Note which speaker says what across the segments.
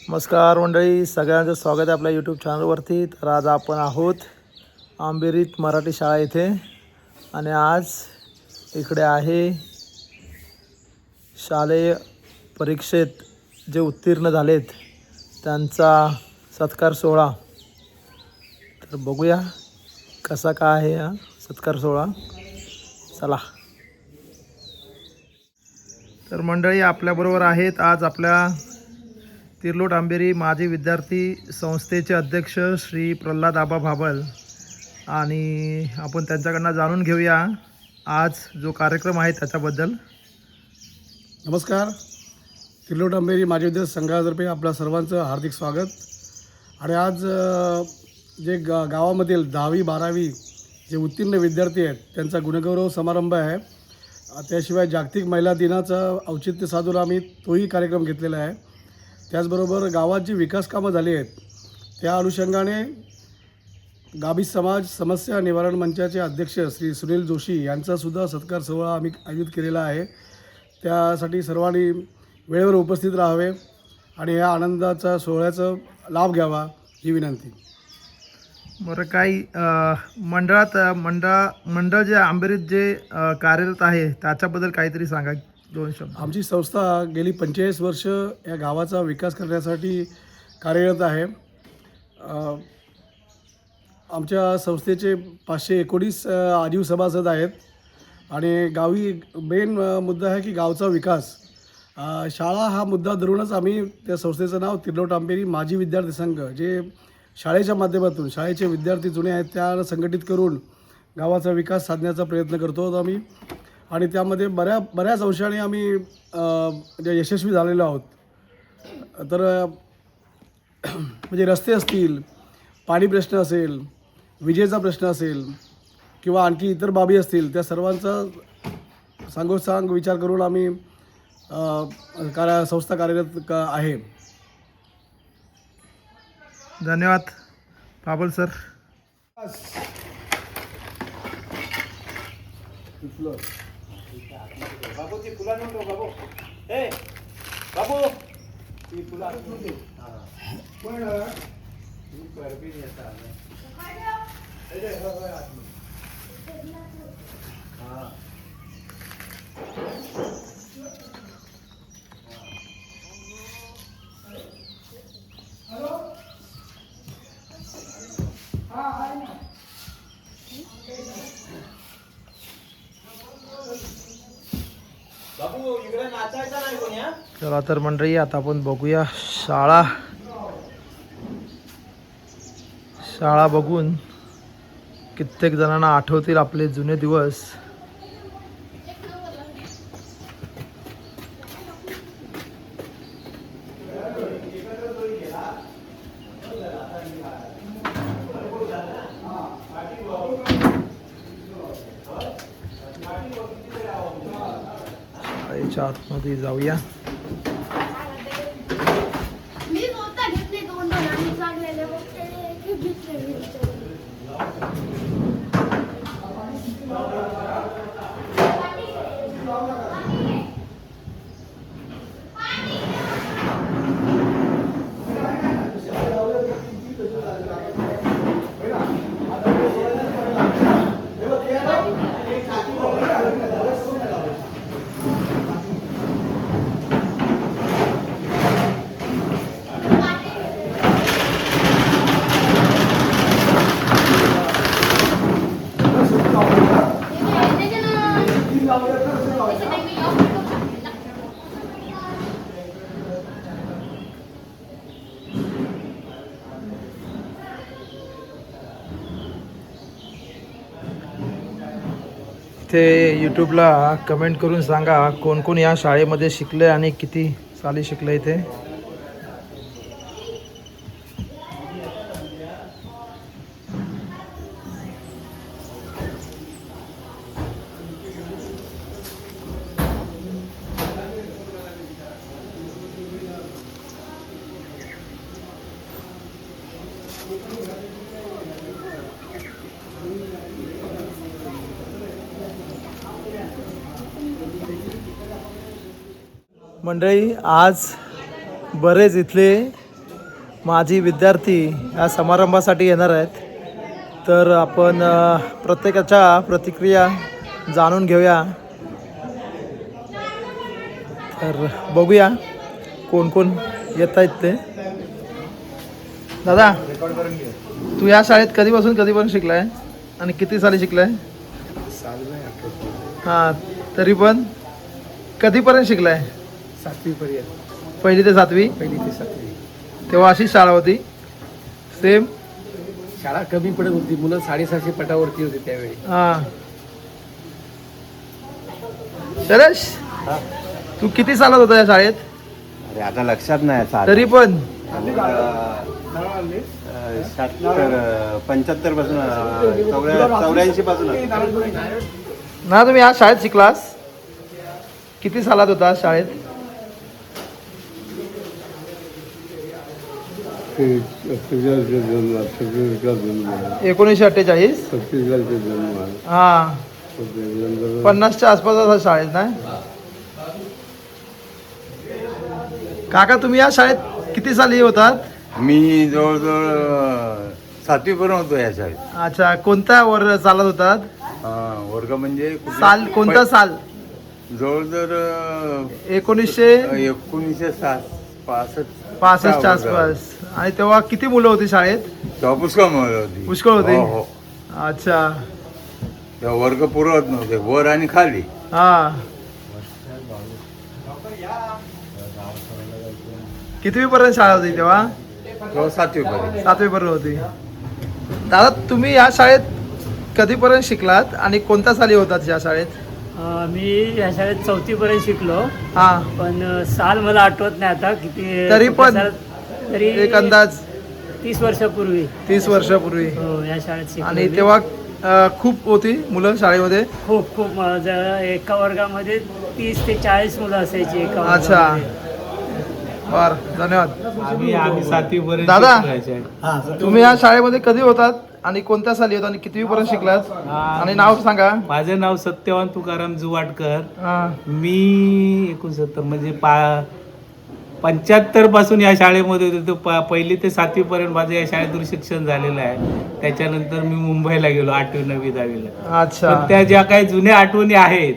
Speaker 1: नमस्कार मंडळी, सगळ्यांचं स्वागत आहे आपल्या यूट्यूब चॅनलवरती. तर आज आपण आहोत आंबेरीत मराठी शाळा इथे आणि आज इकडे आहे शालेय परीक्षेत जे उत्तीर्ण झालेत त्यांचा सत्कार सोहळा. तर बघूया कसा काय आहे हा सत्कार सोहळा. चला. तर मंडळी आपल्याबरोबर आहेत आज आपल्या तिर्लोट आंबेरी माजी विद्यार्थी संस्थेचे अध्यक्ष श्री प्रल्हाद आबा भाबळ आणि आपण त्यांच्याकडनं जाणून घेऊया आज जो कार्यक्रम आहे त्याच्याबद्दल.
Speaker 2: नमस्कार. तिर्लोट आंबेरी माजी विद्यार्थी संघातर्फे आपल्या सर्वांचं हार्दिक स्वागत. आणि आज जे गावामधील 10वी 12वी जे उत्तीर्ण विद्यार्थी आहेत त्यांचा गुणगौरव समारंभ आहे. त्याशिवाय जागतिक महिला दिनाचं औचित्य साधून आम्ही तोही कार्यक्रम घेतलेला आहे. त्याचबरोबर गावात जी विकास कामं झाली आहेत त्या अनुषंगाने गाभी समाज समस्या निवारण मंचाचे अध्यक्ष श्री सुनील जोशी यांचासुद्धा सत्कार सोहळा आम्ही आयोजित केलेला आहे. त्यासाठी सर्वांनी वेळेवर उपस्थित राहावे आणि या आनंदाचा सोहळ्याचा लाभ घ्यावा ही विनंती.
Speaker 1: बरं, काही मंडळ जे आंबेरीत जे कार्यरत आहे त्याच्याबद्दल काहीतरी सांगा, 2 शब्द.
Speaker 2: आमची संस्था गेली 45 वर्ष या गावाचा विकास करण्यासाठी कार्यरत आहे. आमच्या संस्थेचे 519 आजीव सभासद आहेत आणि गावी मेन मुद्दा आहे की गावचा विकास. शाळा हा मुद्दा धरूनच आम्ही त्या संस्थेचं नाव तिर्लोट आंबेरी माजी विद्यार्थी संघ, जे शाळेच्या माध्यमातून शाळेचे विद्यार्थी जुने आहेत त्या संघटित करून गावाचा विकास साधण्याचा प्रयत्न करतो आहोत आम्ही. आणि त्यामध्ये बऱ्याच अंशाने आम्ही यशस्वी झालेलो आहोत. तर म्हणजे रस्ते असतील, पाणी प्रश्न असेल, विजेचा प्रश्न असेल किंवा आणखी इतर बाबी असतील, त्या सर्वांचा सांगोसांग विचार करून आम्ही संस्था कार्यरत आहे.
Speaker 1: धन्यवाद भाबळ सर.
Speaker 3: बाबू ती फुला नको बाबू. ए बाबू ती फुला नको. पण तू परबी येता अरे हां. हॅलो हां आहे ना. बाबू इकडे नाचायचं नाही कोणी. हा
Speaker 1: चला तर मंडळी, आता आपण बघूया शाळा बघून कित्येक जणांना आठवतील आपले जुने दिवस. शाळेच्या आतमध्ये जाऊया. इथे यूट्यूबला कमेंट करून सांगा कोण कोण या शाळेमध्ये शिकले आणि किती साली शिकले इथे. मंडळी, आज बरेच इथले माजी विद्यार्थी या समारंभासाठी येणार आहेत. तर आपण प्रत्येकाच्या प्रतिक्रिया जाणून घेऊया. तर बघूया कोण कोण येत आहेत ते. दादा, तू या शाळेत कधीपासून कधीपर्यंत शिकलाय आणि किती साली शिकलाय? हां, तरी पण कधीपर्यंत शिकलाय?
Speaker 2: 7वी पर्यंत.
Speaker 1: पहिली ते सातवी?
Speaker 2: पहिली ते 7वी.
Speaker 1: तेव्हा अशीच शाळा होती सेम?
Speaker 2: शाळा कमी पडत होती, मुलं 650 पटावरती होती त्यावेळी.
Speaker 1: हां. शरश, तू किती सालात होता या शाळेत?
Speaker 3: अरे आता लक्षात नाही
Speaker 1: तरी पण
Speaker 3: 75 पासून 84 पासून
Speaker 1: ना तुम्ही या शाळेत शिकलास? किती सालात होता शाळेत? 1948. हां, 50च्या आसपास होता शाळेत ना? काका, तुम्ही या शाळेत किती साली होतात?
Speaker 3: मी जवळजवळ 7वी पर्यंत होतो या शाळेत.
Speaker 1: अच्छा, कोणत्या सालात होतात?
Speaker 3: वर्ग म्हणजे कुठे?
Speaker 1: साल कोणता साल?
Speaker 3: जवळजवळ
Speaker 1: 1965च्या आसपास. आणि तेव्हा किती मुलं होती शाळेत?
Speaker 3: तेव्हा पुष्कळ मुलं होती.
Speaker 1: पुष्कळ होती?
Speaker 3: हो, हो.
Speaker 1: अच्छा.
Speaker 3: तेव्हा वर्ग पुरवत नव्हते, वर आणि खाली.
Speaker 1: हा. कितवी पर्यंत शाळा होती तेव्हा?
Speaker 3: तेव्हा 7वी पर्यंत.
Speaker 1: 7वी पर्यंत होती. दादा, तुम्ही या शाळेत कधीपर्यंत शिकलात आणि कोणत्या साली होतात या शाळेत?
Speaker 4: मी या शाळेत 4थी पर्यंत शिकलो,
Speaker 1: हा.
Speaker 4: पण साल मला आठवत नाही आता किती.
Speaker 1: तरी पण
Speaker 4: तरी
Speaker 1: एक अंदाज
Speaker 4: 30 वर्षापूर्वी.
Speaker 1: 30 वर्षापूर्वी.
Speaker 4: हो, या शाळेत शिकलो.
Speaker 1: आणि तेव्हा खूप होती मुलं शाळेमध्ये?
Speaker 4: खूप खूप एका वर्गामध्ये 30 ते 40 मुलं असायची एका
Speaker 1: अच्छा.
Speaker 4: वर्गामध्ये.
Speaker 1: बर, धन्यवाद.
Speaker 5: आम्ही 7वी पर्यंत
Speaker 1: दादा,
Speaker 5: शिकायचो.
Speaker 1: तुम्ही या शाळेमध्ये कधी होतात आणि कोणत्या साली होता आणि कितवी पर्यंत शिकलात? आणि नाव सांगा.
Speaker 5: माझं नाव सत्यवान तुकाराम जुवाडकर.
Speaker 1: हा.
Speaker 5: मी 69 म्हणजे 75 पासून या शाळेमध्ये होतो. पहिली ते 7वी पर्यंत माझं या शाळेतून शिक्षण झालेलं आहे. त्याच्यानंतर मी मुंबईला गेलो 8वी 9वी 10वीला.
Speaker 1: अच्छा.
Speaker 5: पण त्या ज्या काही जुन्या आठवणी आहेत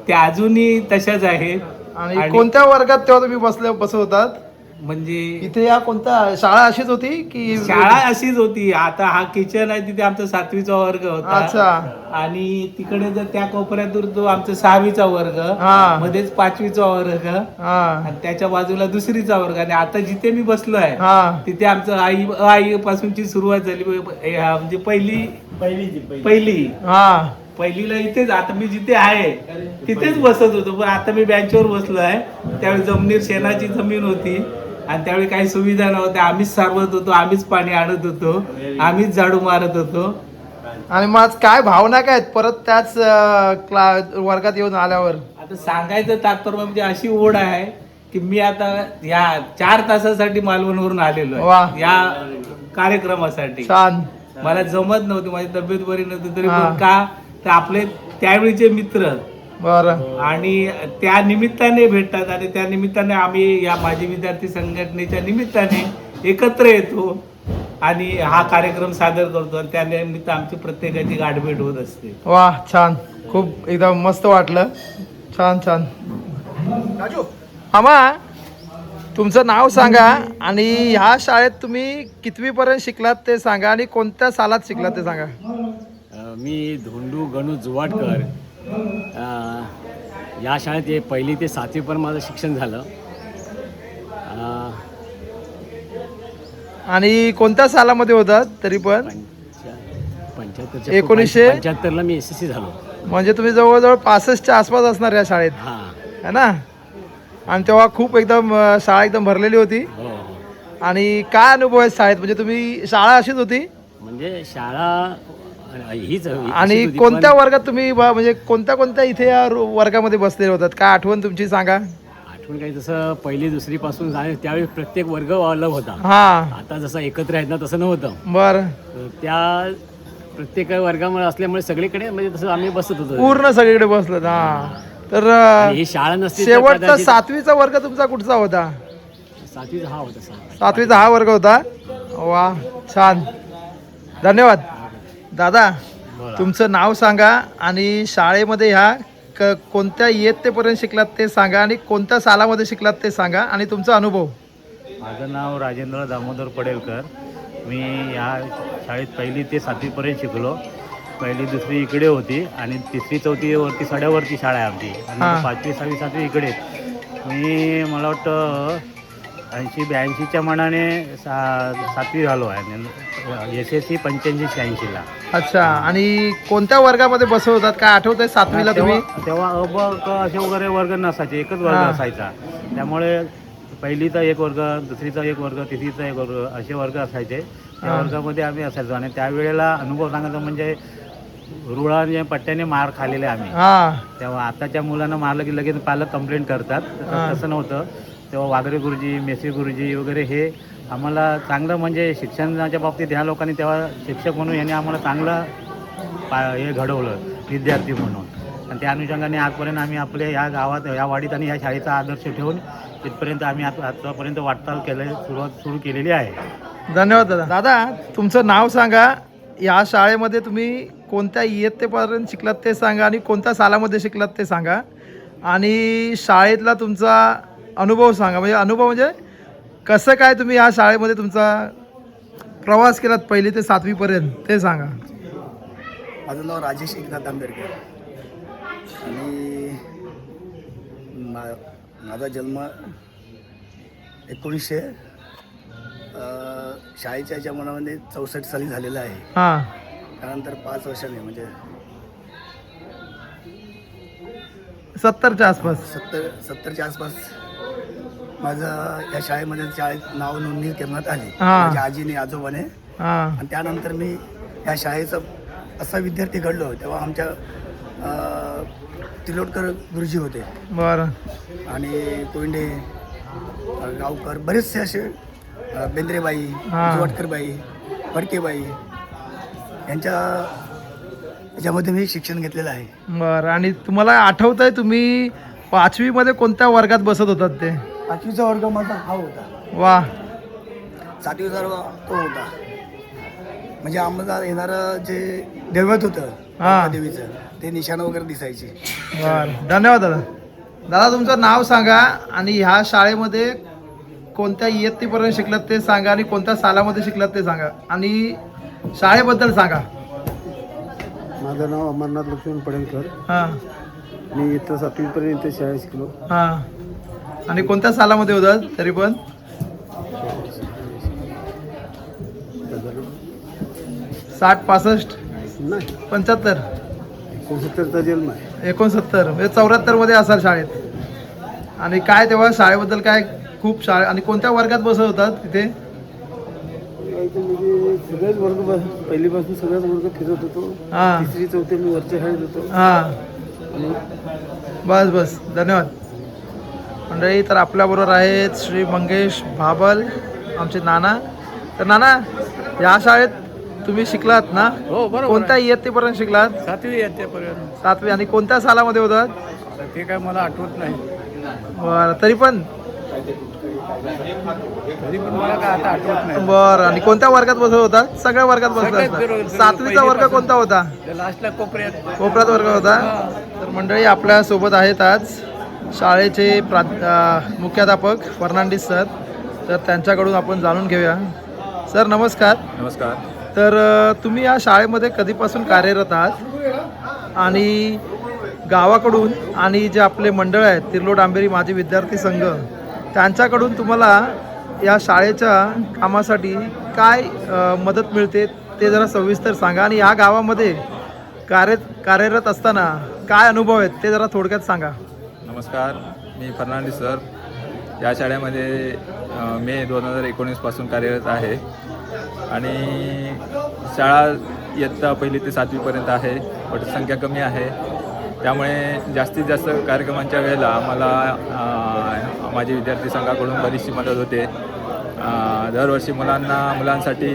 Speaker 5: त्या अजूनही तशाच आहेत.
Speaker 1: आणि कोणत्या वर्गात तेव्हा तुम्ही बसत होतात?
Speaker 5: म्हणजे
Speaker 1: इथे या कोणत्या शाळा अशीच होती की?
Speaker 5: शाळा अशीच होती. आता हा किचन आहे तिथे आमचा 7वीचा वर्ग होता.
Speaker 1: अच्छा.
Speaker 5: आणि तिकडे जर त्या कोपऱ्यातून तो आमचा 6वीचा वर्ग,
Speaker 1: हा.
Speaker 5: मध्येच 5वीचा वर्ग,
Speaker 1: हा.
Speaker 5: आणि त्याच्या बाजूला 2रीचा वर्ग. आणि आता जिथे मी बसलो आहे
Speaker 1: हा.
Speaker 5: तिथे आमचं आई पासूनची सुरुवात झाली. म्हणजे पहिली
Speaker 1: हा.
Speaker 5: पहिलीला इथेच. आता मी जिथे आहे तिथेच बसत होतो, पण आता मी बेंचवर बसलो आहे. त्यावेळी जमिनीवर शेणाची जमीन होती आणि त्यावेळी काही सुविधा नव्हत्या. आम्हीच सारवत होतो, आम्हीच पाणी आणत होतो, आम्हीच झाडू मारत होतो.
Speaker 1: आणि मग आज काय भावना काय आहेत परत त्याच वर्गात येऊन आल्यावर?
Speaker 5: आता सांगायचं तात्पर्य म्हणजे अशी ओढ आहे की मी आता या 4 तासासाठी मालवणवरून आलेलो
Speaker 1: वा.
Speaker 5: आहे या कार्यक्रमासाठी.
Speaker 1: छान.
Speaker 5: मला जमत नव्हती, माझी तब्येत बरी नव्हती, तरी
Speaker 1: हा.
Speaker 5: पण का तर आपले त्यावेळीचे मित्र
Speaker 1: बरं.
Speaker 5: आणि त्या निमित्ताने भेटतात आणि त्या निमित्ताने आम्ही या माजी विद्यार्थी संघटनेच्या निमित्ताने एकत्र येतो आणि हा कार्यक्रम सादर करतो. आणि त्या निमित्त आमची प्रत्येकाची गाठभेट होत असते.
Speaker 1: वा, छान. खूप एकदम मस्त वाटलं. छान छान. मामा, तुमचं नाव सांगा आणि ह्या शाळेत तुम्ही कितवीपर्यंत शिकलात ते सांगा आणि कोणत्या सालात शिकलात ते सांगा.
Speaker 6: मी धोंडू गणू जुवाडकर. या शाळेत पहिली ते 7वी पर्यंत माझं शिक्षण झालं.
Speaker 1: आणि कोणत्या सालामध्ये होतात तरी पण?
Speaker 6: 1975ला मी SSC झालो.
Speaker 1: म्हणजे तुम्ही जवळजवळ 65च्या आसपास असणार या शाळेत,
Speaker 6: हां.
Speaker 1: है ना? आणि तेव्हा खूप एकदम शाळा एकदम भरलेली होती.
Speaker 6: हो.
Speaker 1: आणि काय अनुभव आहे शाळेत? म्हणजे तुम्ही शाळा अशीच होती
Speaker 6: म्हणजे शाळा हीच
Speaker 1: आणि कोणत्या वर्गात तुम्ही म्हणजे कोणत्या इथे या वर्गामध्ये बसलेले होतात? काय आठवण तुमची सांगा.
Speaker 6: आठवण काही तसं 1ली 2री पासून झाले त्यावेळी प्रत्येक वर्ग अलग होता.
Speaker 1: हा.
Speaker 6: आता जसं एकत्र आहेत ना तसं नव्हतं.
Speaker 1: बरं.
Speaker 6: त्या प्रत्येक वर्गामध्ये असल्यामुळे सगळीकडे म्हणजे तसं आम्ही बसत होतो.
Speaker 1: पूर्ण सगळीकडे बसलं. हा. तर
Speaker 6: ही शाळा नसते.
Speaker 1: शेवटचा 7वीचा वर्ग तुमचा कुठचा होता?
Speaker 6: 7वीचा हा होता सर.
Speaker 1: 7वीचा हा वर्ग होता. वा, छान, धन्यवाद. दादा, तुमचं नाव सांगा आणि शाळेमध्ये ह्या कोणत्या इयत्तेपर्यंत शिकलात ते सांगा आणि कोणत्या सालामध्ये शिकलात ते सांगा आणि तुमचा अनुभव.
Speaker 7: माझं नाव राजेंद्र दामोदर पडेलकर. मी या शाळेत 1ली ते 7वीपर्यंत शिकलो. 1ली 2री इकडे होती आणि 3री 4थी वरती सड्यावरती शाळा आहे आमची आणि 5वी 6वी 7वी इकडे. मी मला वाटतं 80-82च्या मनाने 7वी झालो आहे. SSC 85-86ला.
Speaker 1: अच्छा, आणि कोणत्या वर्गामध्ये बसवतात काय आठवत आहे 7वीला तुम्ही?
Speaker 7: तेव्हा अ ब क असे वगैरे वर्ग नसायचे, एकच वर्ग असायचा. त्यामुळे 1लीचा एक वर्ग, 2रीचा एक वर्ग, 3रीचा एक वर्ग असे वर्ग असायचे. त्या वर्गामध्ये आम्ही असायचो आणि त्यावेळेला अनुभव सांगायचा म्हणजे रुळाने पट्ट्याने मार खाल्लेले आम्ही. तेव्हा आताच्या मुलांना मारलं की लगेच पालक कंप्लेंट करतात. तसं नव्हतं. तेव्हा वागरे गुरुजी, मेसी गुरुजी वगैरे हे आम्हाला चांगलं म्हणजे शिक्षणाच्या बाबतीत ह्या लोकांनी तेव्हा शिक्षक म्हणून यांनी आम्हाला चांगलं हे घडवलं विद्यार्थी म्हणून. आणि त्या अनुषंगाने आजपर्यंत आम्ही आपल्या या गावात, या वाडीत आणि या शाळेचा आदर्श ठेवून तिथपर्यंत आम्ही आतापर्यंत वाटचाल सुरू केलेली आहे.
Speaker 1: धन्यवाद दादा. दादा, तुमचं नाव सांगा, या शाळेमध्ये तुम्ही कोणत्या इयत्तेपर्यंत शिकलात ते सांगा आणि कोणत्या सालामध्ये शिकलात ते सांगा आणि शाळेतला तुमचा अनुभव सांगा. म्हणजे अनुभव म्हणजे कसं काय तुम्ही या शाळेमध्ये तुमचा प्रवास केलात 1ली ते 7वीपर्यंत ते सांगा.
Speaker 2: माझं नाव राजेश एकनाथ आंबेडकर आणि माझा जन्म 1900 शाळेच्या याच्या मनामध्ये 64 साली झालेला आहे. त्यानंतर 5 वर्षांनी म्हणजे
Speaker 1: 70च्या आसपास
Speaker 2: 70च्या आसपास माझं या शाळेमध्ये शाळेत नाव नोंदणी करण्यात आली माझ्या आजीने आजोबाने. आणि त्यानंतर मी या शाळेचा असा विद्यार्थी घडलो तेव्हा आमच्या तिलोटकर गुरुजी होते.
Speaker 1: बरं.
Speaker 2: आणि कोंडे गावकर बरेचसे असे बेंद्रेबाई, जोटकरबाई, फडकेबाई यांच्या याच्यामध्ये मी शिक्षण घेतलेलं आहे.
Speaker 1: बरं. आणि तुम्हाला आठवत आहे तुम्ही 5वीमध्ये कोणत्या वर्गात बसत होतात ते?
Speaker 2: 5वीचा वर्ग माझा हा होता.
Speaker 1: वा.
Speaker 2: 7वीचा वर्ग तो होता. म्हणजे आम्हाला येणारं जे दैवत होतं देवीचं ते निशाण वगैरे दिसायचे.
Speaker 1: बरं, धन्यवाद दादा. दादा, तुमचं नाव सांगा आणि ह्या शाळेमध्ये कोणत्या इयत्तेपर्यंत शिकलात ते सांगा आणि कोणत्या सालामध्ये शिकलात ते सांगा आणि शाळेबद्दल सांगा.
Speaker 2: माझं नाव अमरनाथ लक्ष्मण पडेलकर. मी इथं 7वीपर्यंत शाळेत शिकलो.
Speaker 1: आणि कोणत्या सालामध्ये होतात तरी पण? 60, 65,
Speaker 2: नाही
Speaker 1: 75,
Speaker 2: 69चा जन्म आहे.
Speaker 1: 69 म्हणजे 74मध्ये असाल शाळेत. आणि काय तेव्हा शाळेबद्दल काय खूप शाळे आणि कोणत्या वर्गात बसत होतात तिथे?
Speaker 2: म्हणजे सगळ्याच वर्ग पहिलीपासून सगळ्याच वर्ग फिरत होतो. 3री 4थी मी वरच्या शाळेत होतो.
Speaker 1: बस बस, धन्यवाद. मंडळी, तर आपल्याबरोबर आहेत श्री मंगेश भाबल, आमचे नाना. तर नाना, या शाळेत तुम्ही शिकलात ना?
Speaker 6: हो, बरोबर.
Speaker 1: कोणत्या इयत्तेपर्यंत शिकलात?
Speaker 6: 7वी इयत्तेपर्यंत.
Speaker 1: 7वी. आणि कोणत्या सालामध्ये होतात?
Speaker 6: ते काय मला आठवत नाही.
Speaker 1: बरं, तरी पण
Speaker 6: मला काय आता आठवत नाही.
Speaker 1: बरं. आणि कोणत्या वर्गात बसत होतात? सगळ्या वर्गात बसत असतात. 7वीचा वर्ग कोणता होता?
Speaker 6: लास्टला कोपऱ्यात
Speaker 1: वर्ग होता. तर मंडळी, आपल्या सोबत आहेत आज शाळेचे मुख्याध्यापक फर्नांडिस सर. तर त्यांच्याकडून आपण जाणून घेऊया. सर, नमस्कार.
Speaker 3: नमस्कार.
Speaker 1: तर तुम्ही या शाळेमध्ये कधीपासून कार्यरत आहात आणि गावाकडून आणि जे आपले मंडळ आहेत तिर्लोट आंबेरी माजी विद्यार्थी संघ त्यांच्याकडून तुम्हाला या शाळेच्या कामासाठी काय मदत मिळते ते जरा सविस्तर सांगा आणि या गावामध्ये कार्यरत असताना काय अनुभव आहेत ते जरा थोडक्यात सांगा.
Speaker 8: नमस्कार, मी फर्नांडिस सर. या शाळेमध्ये मे 2019 पासून कार्यरत आहे आणि शाळा इयत्ता 1ली ते 7वीपर्यंत आहे. पटसंख्या कमी आहे त्यामुळे जास्तीत जास्त कार्यक्रमांच्या वेळेला आम्हाला माझे विद्यार्थी संघाकडून बरीचशी मदत होते. दरवर्षी मुलांसाठी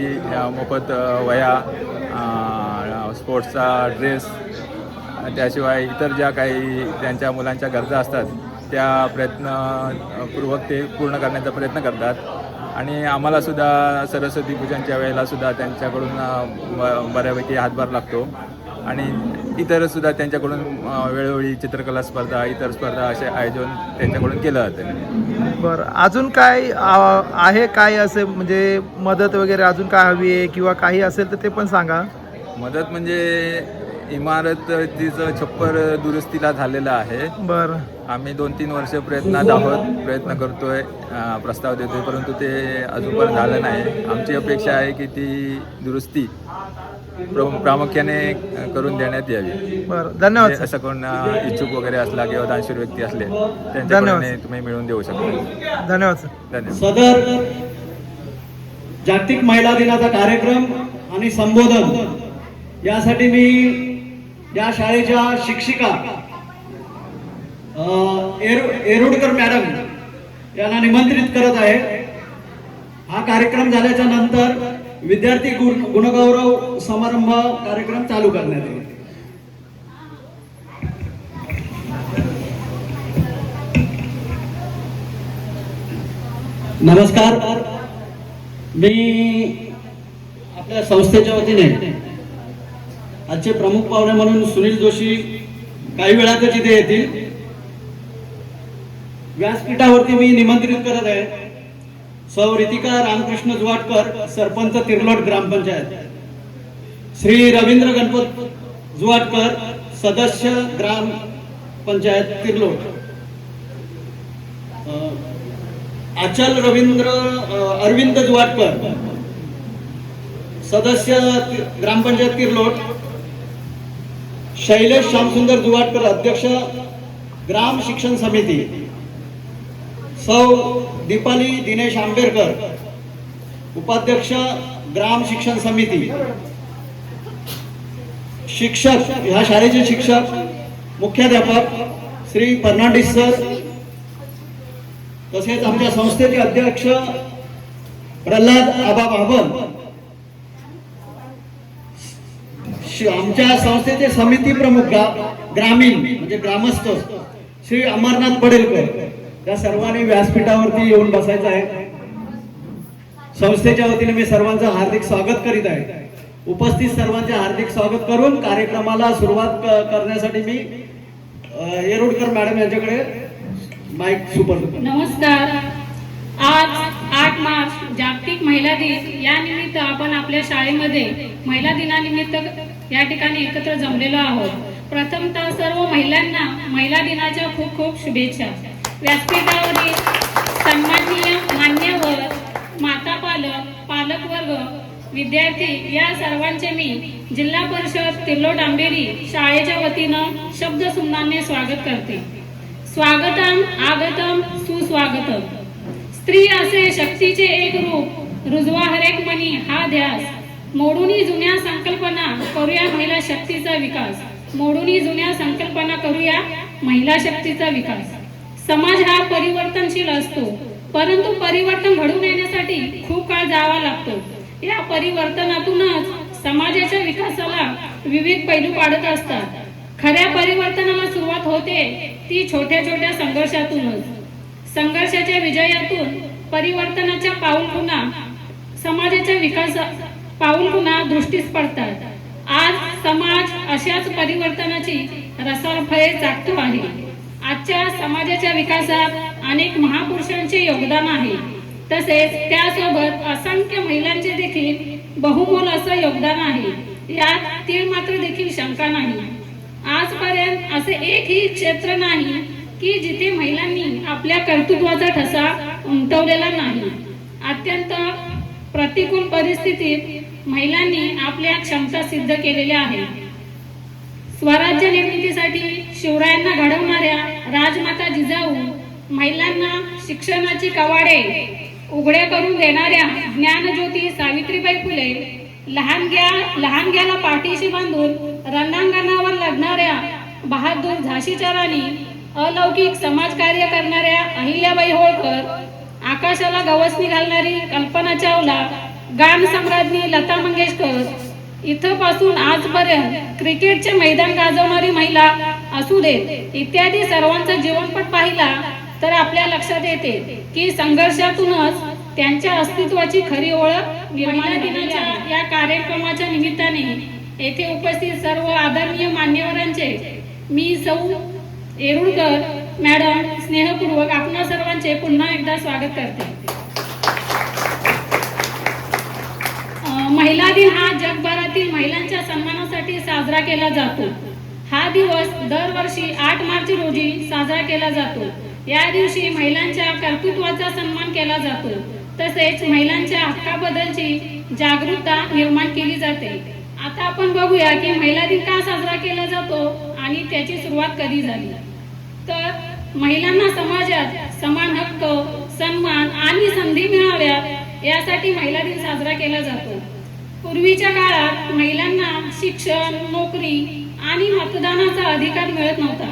Speaker 8: मोफत वह्या, स्पोर्ट्सचा ड्रेस, त्याशिवाय इतर ज्या काही त्यांच्या मुलांच्या गरजा असतात त्या प्रयत्नपूर्वक ते पूर्ण करण्याचा प्रयत्न करतात आणि आम्हालासुद्धा सरस्वती पूजनच्या वेळेलासुद्धा त्यांच्याकडून बऱ्यापैकी हातभार लागतो आणि इतरसुद्धा त्यांच्याकडून वेळोवेळी चित्रकला स्पर्धा इतर स्पर्धा असे आयोजन त्यांच्याकडून केलं जातं.
Speaker 1: बरं, अजून काय आहे काय असे म्हणजे मदत वगैरे अजून काय हवी आहे किंवा काही असेल तर ते पण सांगा.
Speaker 8: मदत म्हणजे इमारतीचं छप्पर दुरुस्तीला झालेलं आहे.
Speaker 1: बरं.
Speaker 8: आम्ही 2-3 वर्ष प्रयत्नात आहोत, प्रयत्न करतोय, प्रस्ताव देतोय, परंतु ते अजूनपर्यंत झालं नाही. आमची अपेक्षा आहे की ती दुरुस्ती प्रामुख्याने करून देण्यात यावी.
Speaker 1: बरं, धन्यवाद
Speaker 8: म्हणजे
Speaker 1: सर.
Speaker 8: असं कोण इच्छुक वगैरे असला किंवा दानशूर व्यक्ती असले त्यांच्याकडे तुम्ही मिळवून देऊ शकता.
Speaker 1: धन्यवाद सर.
Speaker 8: धन्यवाद.
Speaker 2: सदर जागतिक महिला दिनाचा कार्यक्रम आणि संबोधन यासाठी मी या शाळेच्या शिक्षिका एरुडकर मॅडम यांना निमंत्रित करत आहे. हा कार्यक्रम झाल्याच्या नंतर विद्यार्थी गुणगौरव समारंभ कार्यक्रम चालू करण्यात येईल. नमस्कार, मी आपल्या संस्थेच्या वतीने आजचे प्रमुख पाहुणे म्हणून सुनील जोशी काही वेळातच इथे येतील. व्यासपीठावरती मी निमंत्रित करत आहे सौ रितिका रामकृष्ण जुवाटकर, सरपंच तिरलोट ग्रामपंचायत, श्री रवींद्र गणपत जुवाटकर, सदस्य ग्राम पंचायत तिरलोट, अचल अरविंद जुवाटकर, सदस्य ग्रामपंचायत तिरलोट, शैलेश श्यामसुंदर जुवाटकर, अध्यक्ष ग्राम शिक्षण समिती, सौ दीपाली दिनेश आंबेडकर, उपाध्यक्ष ग्राम शिक्षण समिती, शिक्षक ह्या शाळेचे शिक्षक मुख्याध्यापक श्री फर्नांडिस सर, तसेच आमच्या संस्थेचे अध्यक्ष प्रल्हाद आबा भाबल, आमच्या संस्थेचे समिती प्रमुख ग्रामीण म्हणजे ग्रामस्थ श्री अमरनाथ पडेलकर, या सर्वांनी व्यासपीठावरती येऊन बसायचं आहे. संस्थेच्या वतीने मी सर्वांचं हार्दिक स्वागत करीत आहे. उपस्थित सर्वांचे हार्दिक स्वागत करून कार्यक्रमाला सुरुवात करण्यासाठी मी येरुडकर मॅडम यांच्याकडे माईक सुपूर्द करतो.
Speaker 9: नमस्कार. आज 8 मार्च जागतिक महिला दिन या निमित्त आपण आपल्या शाळेमध्ये महिला दिनानिमित्त या ठिकाणी एकत्र जमलेलो आहोत. प्रथमतः सर्व महिलांना महिला दिनाच्या खूप खूप शुभेच्छा. व्यासपीठावरील सन्माननीय मान्यवर, माता पालक वर्ग, विद्यार्थी या सर्वांचे मी जिल्हा परिषद तिर्लोट आंबेरी शाळेच्या वतीनं शब्दसुमनाने स्वागत करते. स्वागतम आगतम सुस्वागतम. स्त्री असे शक्तीचे एक रूप, रुजवा हरेक मनी हा ध्यास. मोडूनी जुन्या संकल्पना करूया महिला शक्तीचा विकास. मोडूनी जुन्या संकल्पना करूया महिला शक्तीचा विकास. समाज हा परिवर्तनशील असतो, परंतु परिवर्तन घडून येण्यासाठी खूप काळ जावा लागतो. या परिवर्तनातूनच समाजाच्या विकासाला विविध पैलू पाडत असतात. खऱ्या परिवर्तनाला सुरुवात होते ती छोट्या छोट्या संघर्षातूनच. संघर्षाच्या विजयातून परिवर्तनाच्या पाऊलखुणा समाजाच्या पाऊलखुणा दृष्टीस पडतात. आज समाज अशाच परिवर्तनाची रसाळफळे चाकतो आहे. आजच्या समाजाच्या विकासात अनेक महापुरुषांचे योगदान आहे. तसेच त्यासोबत असंख्य महिलांचे देखील बहुमोल असं योगदान आहे. यात तीळ मात्र देखील शंका नाही. आजपर्यंत असे एकही क्षेत्र नाही की जिथे महिलांनी आपल्या कर्तृत्वाचा ठसा उमटवलेला नाही. अत्यंत प्रतिकूल परिस्थितीत महिलांनी आपल्या क्षमता सिद्ध केलेल्या आहेत. स्वराज्य निर्मितीसाठी शिवरायांना घडवणाऱ्या राजमाता जिजाऊ, महिलांना शिक्षणाची कवाडे उघड्या करून देणाऱ्या ज्ञानज्योती सावित्रीबाई फुले, लहानग्याला पाठीशी बांधून रणांगणावर लढणाऱ्या बहादूर झाशीच्या राणी, अलौकिक समाजकार्य करणाऱ्या अहिल्याबाई होळकर, आकाशाला गवसणी घालणारी कल्पना चावला, गान सम्राज्ञी लता मंगेशकर, इथपासून आजपर्यंत क्रिकेटचे मैदान गाजवणारी महिला असू देत इत्यादी सर्वांचा जीवनपट पाहिला तर आपल्या लक्षात येते की संघर्षातूनच त्यांच्या अस्तित्वाची खरी ओळख निर्माण दिनाच्या या कार्यक्रमाच्या निमित्ताने येथे उपस्थित सर्व आदरणीय मान्यवरांचे मी सौ येरुळकर मॅडम स्नेहपूर्वक आपणा सर्वांचे पुन्हा एकदा स्वागत करते. महिला दिन हा जगभरातील महिलांच्या सन्मानासाठी साजरा केला जातो. हा दिवस दरवर्षी 8 मार्च रोजी साजरा केला जातो. या दिवशी महिलांच्या कर्तृत्वाचा सन्मान केला जातो. तसेच महिलांच्या हक्काबद्दलची जागरूकता निर्माण केली जाते. आता आपण बघूया की महिला दिन का साजरा केला जातो आणि त्याची सुरुवात कधी झाली. तर महिलांना समाजात समान हक्क, सन्मान आणि संधी मिळाव्यात यासाठी महिला दिन साजरा केला जातो. पूर्वीच्या काळात महिलांना शिक्षण, नोकरी आणि मतदानाचा अधिकार मिळत नव्हता.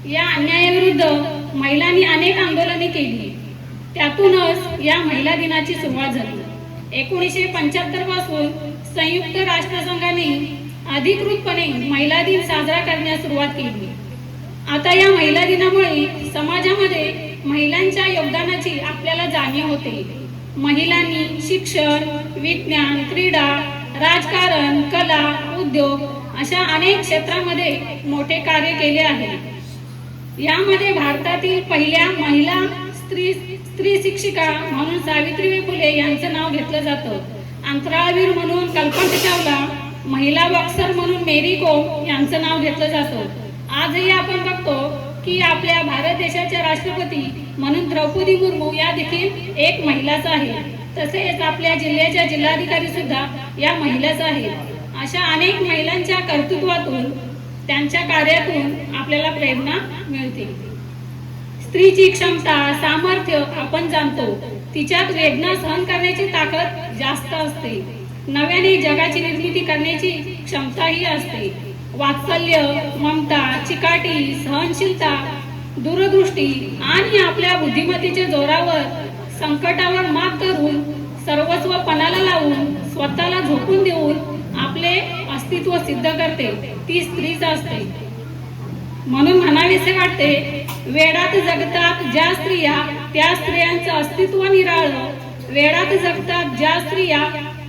Speaker 9: या अन्यायाविरुद्ध महिलांनी अनेक आंदोलने केली. त्यातूनच या महिला दिनाची सुरुवात झाली. 1975 पासून संयुक्त राष्ट्रसंघाने अधिकृतपणे महिला दिन साजरा करण्यास सुरुवात केली. आता या महिला दिनामुळे समाजामध्ये महिलांच्या योगदानाची आपल्याला जाणीव होते. महिलांनी शिक्षण, विज्ञान, क्रीडा, राजकारण, कला, उद्योग अशा अनेक क्षेत्रामध्ये मोठे कार्य केले आहे. यामध्ये भारतातील पहिल्या महिला स्त्री शिक्षिका म्हणून सावित्रीबाई फुले यांचं नाव घेतलं जातं. अंतराळवीर म्हणून कल्पना चावला, महिला बॉक्सर म्हणून मेरी कोम यांचं नाव घेतलं जातं. आजही आपण बघतो की आपल्या भारत देशाच्या राष्ट्रपती म्हणून द्रौपदी मुर्मू या देखील एक महिलाच आहे. तसेच आपल्या जिल्ह्याच्या जिल्हाधिकारी सुद्धा या महिलाच आहेत. अशा अनेक महिलांच्या कर्तृत्वातून, त्यांच्या कार्यातून आपल्याला प्रेरणा मिळते. स्त्रीची क्षमता, सामर्थ्य आपण जाणतो. तिच्यात वेदना सहन करण्याची ताकद जास्त असते. नव्याने जगाची निर्मिती करण्याची क्षमताही असते. वात्सल्य, ममता, चिकाटी, सहनशीलता, दूरदृष्टी आणि आपल्या बुद्धिमत्तेच्या जोरावर संकटावर मात करून, सर्वस्व पणाला लावून, स्वतःला झोकून देऊन आपले अस्तित्व सिद्ध करते ती स्त्रीच असते. म्हणून म्हणावेसे वाटते, वेडात जगतात ज्या स्त्रिया त्या स्त्रियांचं अस्तित्व निराळं. वेडात जगतात ज्या स्त्रिया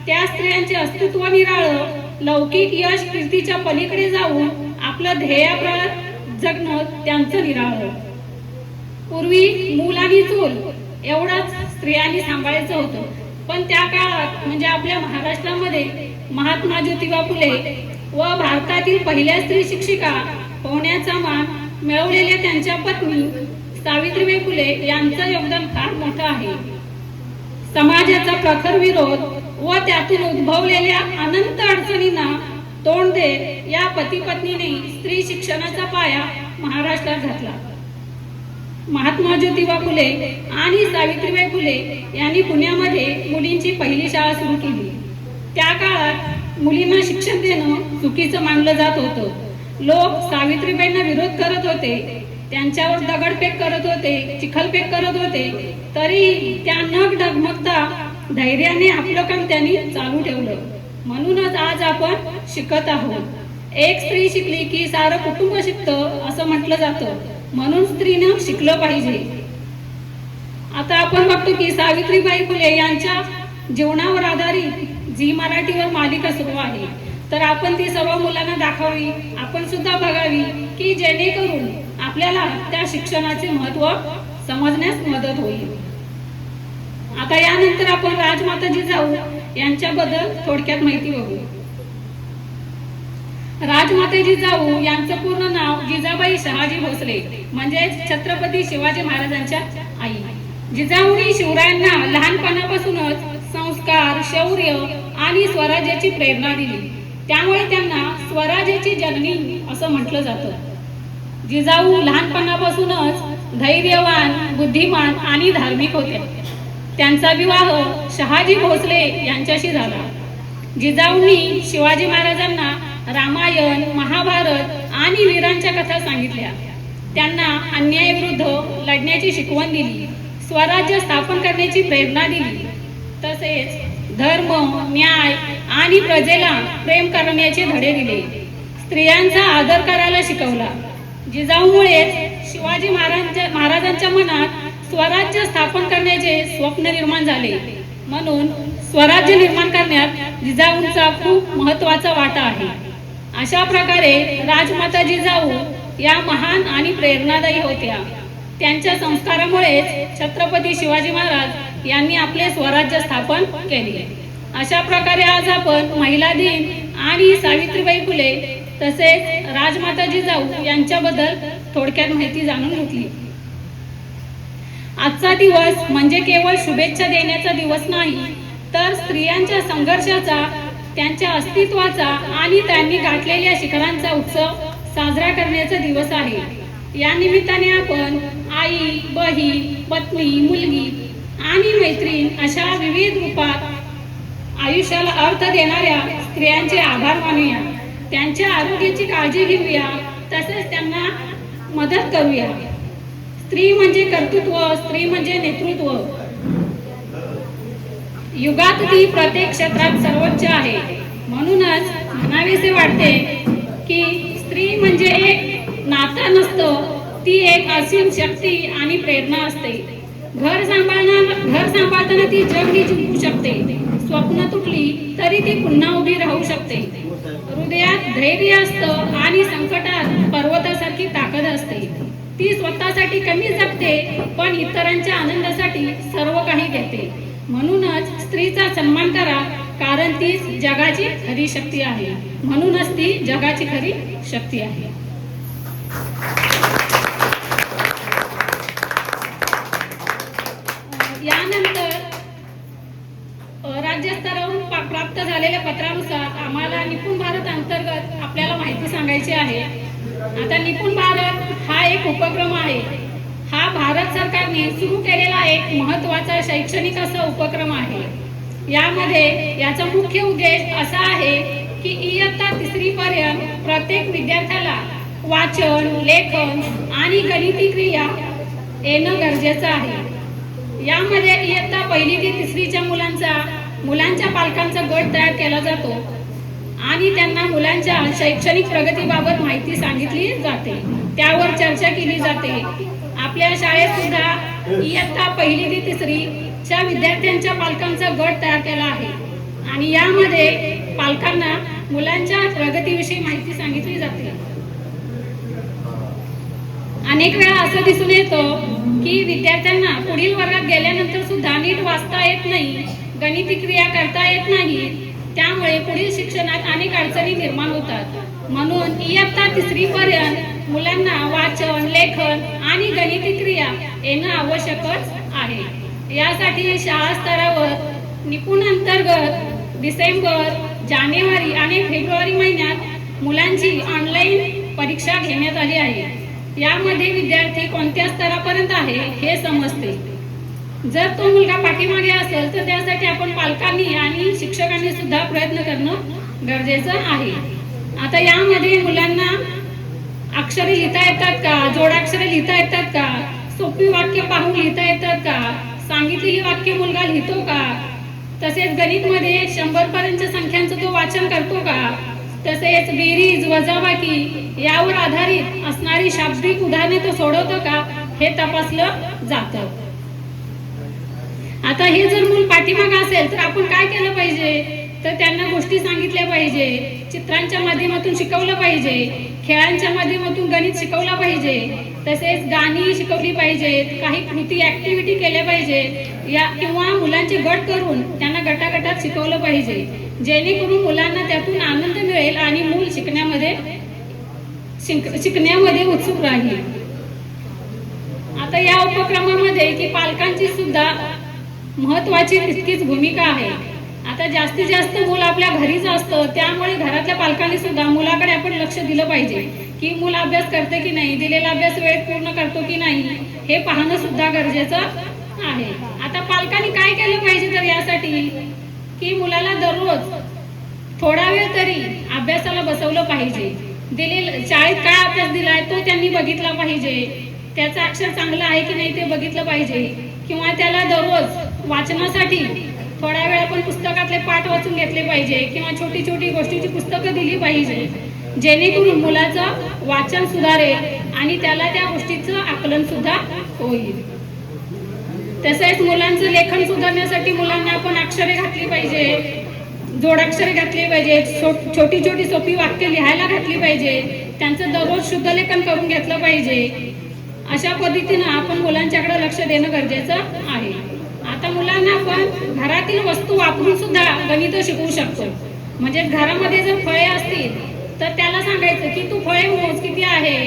Speaker 9: त्या स्त्रियांचे अस्तित्व निराळं. लौकिक यश कीर्तीच्या पलीकडे जाऊन आपलं ध्येयाप्रत जगणं त्यांचं निराळं. पूर्वी मूल आणि चूल एवढाच स्त्रियांनी सांभाळायचं होतं. पण त्या काळात म्हणजे आपल्या महाराष्ट्रामध्ये महात्मा ज्योतिबा फुले व भारतातील पहिल्या स्त्री शिक्षिका होण्याचा मान मिळवलेल्या त्यांच्या पत्नी सावित्रीबाई फुले यांचं योगदान फार मोठं आहे. समाजाचा प्रखर विरोध व त्यातून उद्भवलेल्या अनंत अडचणींना तोंड देत या पती पत्नीने स्त्री शिक्षणाचा पाया महाराष्ट्रात घातला. महात्मा ज्योतिबा फुले आणि सावित्रीबाई फुले यांनी पुण्यामध्ये मुलींची पहिली शाळा सुरू केली. त्या काळात मुलींना शिक्षण देणं चुकीचं मानलं जात होतं. लोक सावित्रीबाईंना विरोध करत होते, त्यांच्यावर दगडफेक करत होते, चिखलफेक करत होते. तरी त्या न डगमगता धैर्याने आपलं काम त्यांनी चालू ठेवलं. म्हणूनच आज आपण शिकत आहोत. एक स्त्री शिकली की सारं कुटुंब शिकतं असं म्हटलं जातं. म्हणून स्त्रीनं शिकलं पाहिजे. आता आपण बघतो की सावित्रीबाई फुले यांच्या जीवनावर आधारित झी मराठीवर मालिका सुरू आहे. तर आपण ती सर्व मुलांना दाखवावी, आपण सुद्धा बघावी की जेणेकरून आपल्याला त्या शिक्षणाचे महत्त्व समजण्यास मदत होईल. आता यानंतर आपण राजमाता जिजाऊ यांच्याबद्दल थोडक्यात माहिती बघू. राजमाता जिजाऊ यांचं पूर्ण नाव जिजाबाई शहाजी भोसले म्हणजेच छत्रपती शिवाजी महाराजांच्या आई. जिजाऊंनी शिवरायांना लहानपणापासूनच संस्कार, शौर्य आणि स्वराज्याची प्रेरणा दिली. त्यामुळे त्यांना स्वराज्याची जननी असं म्हटलं जातं. जिजाऊ लहानपणापासूनच धैर्यवान, बुद्धिमान आणि धार्मिक होत्या. त्यांचा विवाह शहाजी भोसले यांच्याशी झाला. जिजाऊंनी शिवाजी महाराजांना रामायण, महाभारत आणि वीरांच्या कथा सांगितल्या. त्यांना अन्यायाविरुद्ध लढण्याची शिकवण दिली. स्वराज्य स्थापन करण्याची प्रेरणा दिली. तसेच धर्म, न्याय आणि प्रजेला प्रेम करण्याचे धडे दिले. स्त्रियांचा आदर करायला शिकवला. जिजाऊमुळेच शिवाजी महाराजांच्या मनात स्वराज्य स्थापन करण्याचे स्वप्न निर्माण झाले. म्हणून स्वराज्य निर्माण करण्यात जिजाऊंचा खूप महत्त्वाचा वाटा आहे. अशा प्रकारे राजमाता जिजाऊ या महान आणि प्रेरणादायी होत्या. त्यांच्या संस्कारामुळेच छत्रपती शिवाजी महाराज यांनी आपले स्वराज्य स्थापन केले. अशा प्रकारे आज आपण महिला दिन आणि सावित्रीबाई फुले तसेच राजमाता जिजाऊ यांच्याबद्दल थोडक्यात माहिती जाणून घेतली. आजचा दिवस म्हणजे केवळ शुभेच्छा देण्याचा दिवस नाही, तर स्त्रियांच्या संघर्षाचा, त्यांच्या अस्तित्वाचा आणि त्यांनी गाठलेल्या शिखरांचा उत्सव साजरा करण्याचा दिवस आहे. या निमित्ताने आपण आई, बहीण, पत्नी, मुलगी आणि मैत्रीण अशा विविध रूपात आयुष्याला अर्थ देणाऱ्या स्त्रियांचे आभार मानूया, त्यांच्या आरोग्याची काळजी घेऊया, तसेच त्यांना मदत करूया. स्त्री म्हणजे कर्तृत्व, स्त्री म्हणजे नेतृत्व. युगात ती प्रत्येक क्षेत्रात सर्वोच्च आहे. म्हणूनच म्हणावेसे वाटते की स्त्री म्हणजे एक नातं नसतं, ती एक असीम शक्ती आणि प्रेरणा असते. घर सांभाळताना ती जगही जिंकू शकते. स्वप्न तुटली तरी ती पुन्हा उभी राहू शकते. हृदयात धैर्य असतं आणि संकटात पर्वतासारखी ताकद असते. ती स्वतःसाठी कमी जगते, पण इतरांच्या आनंदासाठी सर्व काही देते. म्हणूनच स्त्रीचा सन्मान करा, कारण तीच जगाची खरी शक्ती आहे. म्हणूनच ती जगाची खरी शक्ती आहे. यानंतर राज्यस्तरावरून प्राप्त झालेल्या पत्रानुसार आम्हाला निपुण भारत अंतर्गत आपल्याला माहिती सांगायची आहे. आता निपुण भारत हा एक उपक्रम आहे. हा भारत सरकारने सुरू केलेला एक महत्त्वाचा शैक्षणिक असा उपक्रम आहे. यामध्ये याचा मुख्य उद्देश असा आहे की इयत्ता 3री पर्यंत प्रत्येक विद्यार्थ्याला वाचन, लेखन आणि गणिती क्रिया येणं गरजेचं आहे. यामध्ये इयत्ता 1ली ते 3रीच्या मुलांच्या पालकांचा गट तयार केला जातो आणि त्यांना मुलांच्या शैक्षणिक प्रगतीबाबत माहिती सांगितली जाते, त्यावर चर्चा केली जाते. आपल्या शाळेत सुद्धा इयत्ता 1ली ते 3रीच्या विद्यार्थ्यांच्या पालकांचा गट तयार केला आहे आणि यामध्ये पालकांना मुलांच्या प्रगतीविषयी माहिती सांगितली जाते. अनेक वेळा असं दिसून येतं की विद्यार्थ्यांना पुढील वर्गात गेल्यानंतर सुद्धा नीट वाचता येत नाही, गणिती क्रिया करता येत नाही. त्यामुळे पुढील शिक्षणात अनेक अडचणी निर्माण होतात. म्हणून इयत्ता 3री पर्यंत मुलांना वाचन, लेखन आणि गणिती क्रिया येणं आवश्यकच आहे. यासाठी शाळा स्तरावर निपुण अंतर्गत डिसेंबर, जानेवारी आणि फेब्रुवारी महिन्यात मुलांची ऑनलाईन परीक्षा घेण्यात आली आहे. यामध्ये विद्यार्थी कोणत्या स्तरापर्यंत आहे हे समजते. जर तो मुलगा पाठीमागे असेल तर त्यासाठी आपण पालकांनी आणि शिक्षकांनी सुद्धा प्रयत्न करणं गरजेचं आहे. आता यामध्ये मुलांना अक्षरे लिहिता येतात का, जोडाक्षरे लिहिता येतात का, सोपी वाक्य पाहून लिहिता येतात का, सांगितलेली वाक्य मुलगा लिहितो का, तसेच गणितमध्ये 100 पर्यंतच्या संख्यांचं तो वाचन करतो का, तसेच बेरीज, वजाबाकी यावर आधारित असणारी शाब्दिक उदाहरणे तो सोडवतो का, हे तपासलं जातं. आता हे जर मूल पाठीमागे असेल तर आपण काय केलं पाहिजे, तर त्यांना गोष्टी सांगितल्या पाहिजे, चित्रांच्या माध्यमातून शिकवलं पाहिजे, खेळांच्या माध्यमातून गणित शिकवलं पाहिजे, तसेच गाणी शिकवली पाहिजेत, काही कृती ऍक्टिव्हिटी केल्या पाहिजेत या किंवा मुलांचे गट करून त्यांना गटागटात शिकवलं पाहिजे, जेणेकरून मुलांना त्यातून आनंद मिळेल आणि मूल शिकण्यामध्ये उत्सुक राहील. आता या उपक्रमामध्ये की पालकांची सुद्धा महत्वाची तितकीच भूमिका आहे. आता जास्तीत जास्त मूल आपल्या घरीच असतं, त्यामुळे घरातल्या पालकांनी सुद्धा मुलाकडे आपण लक्ष दिलं पाहिजे की मूल अभ्यास करते की नाही, दिलेला अभ्यास वेळेत पूर्ण करतो की नाही हे पाहणं सुद्धा गरजेचं आहे. आता पालकांनी काय केलं पाहिजे तर यासाठी की मुलाला दररोज थोडा वेळ तरी अभ्यासाला बसवलं पाहिजे. शाळेत काय अभ्यास दिलाय तो त्यांनी बघितला पाहिजे, त्याचं अक्षर चांगलं आहे की नाही ते बघितलं पाहिजे, किंवा त्याला दररोज वाचनासाठी थोड्या वेळ आपण पुस्तकातले पाठ वाचून घेतले पाहिजे किंवा छोटी छोटी गोष्टीची पुस्तकं दिली पाहिजे, जेणेकरून मुलाचं वाचन सुधारेल आणि त्याला त्या गोष्टीचं आकलन सुद्धा होईल. तसेच मुलांचं लेखन सुधारण्यासाठी मुलांना आपण अक्षरे घातली पाहिजे, जोडाक्षरे घातली पाहिजे, छोटी छोटी सोपी वाक्य लिहायला घातली पाहिजे, त्यांचं दररोज शुद्ध लेखन करून घेतलं पाहिजे. अशा पद्धतीनं आपण मुलांच्याकडे लक्ष देणं गरजेचं आहे. आता मुलांना आपण घरातील वस्तू वापरून सुद्धा गणित शिकवू शकतो. म्हणजे घरामध्ये जर फळे असतील तर त्याला सांगायचं की तू फळे मोज किती आहे,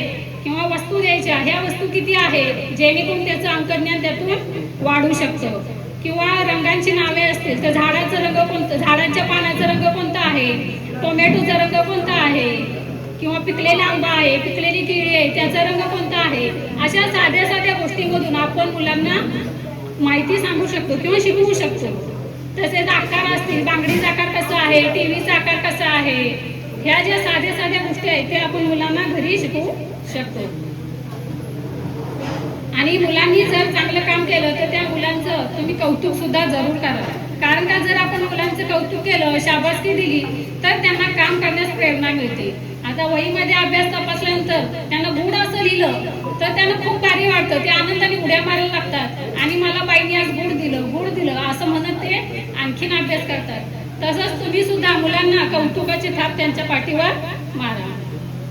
Speaker 9: किंवा वस्तू द्यायच्या ह्या वस्तू किती आहेत, जेणेकरून त्याचं अंकज्ञान त्यातून वाढू शकतं. किंवा रंगांची नावे असतील तर झाडाचं रंग कोणतं, झाडाच्या पानाचा रंग कोणता आहे, टोमॅटोचा रंग कोणता आहे, किंवा पिकलेला आंबा आहे, पिकलेली केळी आहे, त्याचा रंग कोणता आहे. अशा साध्या साध्या गोष्टींमधून आपण मुलांना माहिती सांगू शकतो किंवा शिकवू शकतो. तसेच आकार असतील, बांगडीचा आकार कसा आहे, टीव्हीचा आकार कसा आहे, ह्या ज्या साध्या साध्या गोष्टी आहेत त्या आपण मुलांना घरी शिकवू शकतो. आणि मुलांनी जर चांगलं काम केलं तर त्या मुलांचं तुम्ही कौतुक सुद्धा जरूर करा. कारण का जर आपण मुलांचं कौतुक केलं, शाबासकी दिली तर त्यांना काम करण्यास प्रेरणा मिळते. आता वहीमध्ये अभ्यास तपासल्यानंतर त्यांना गुड असं लिहिलं तर त्यांना खूप भारी वाटतं, ते आनंदाने उड्या मारायला लागतात आणि मला बाईने आज गुड दिलं असं म्हणत ते आणखीन अभ्यास करतात. तसंच तुम्ही सुद्धा मुलांना कौतुकाचे थाप त्यांच्या पाठीवर मारा.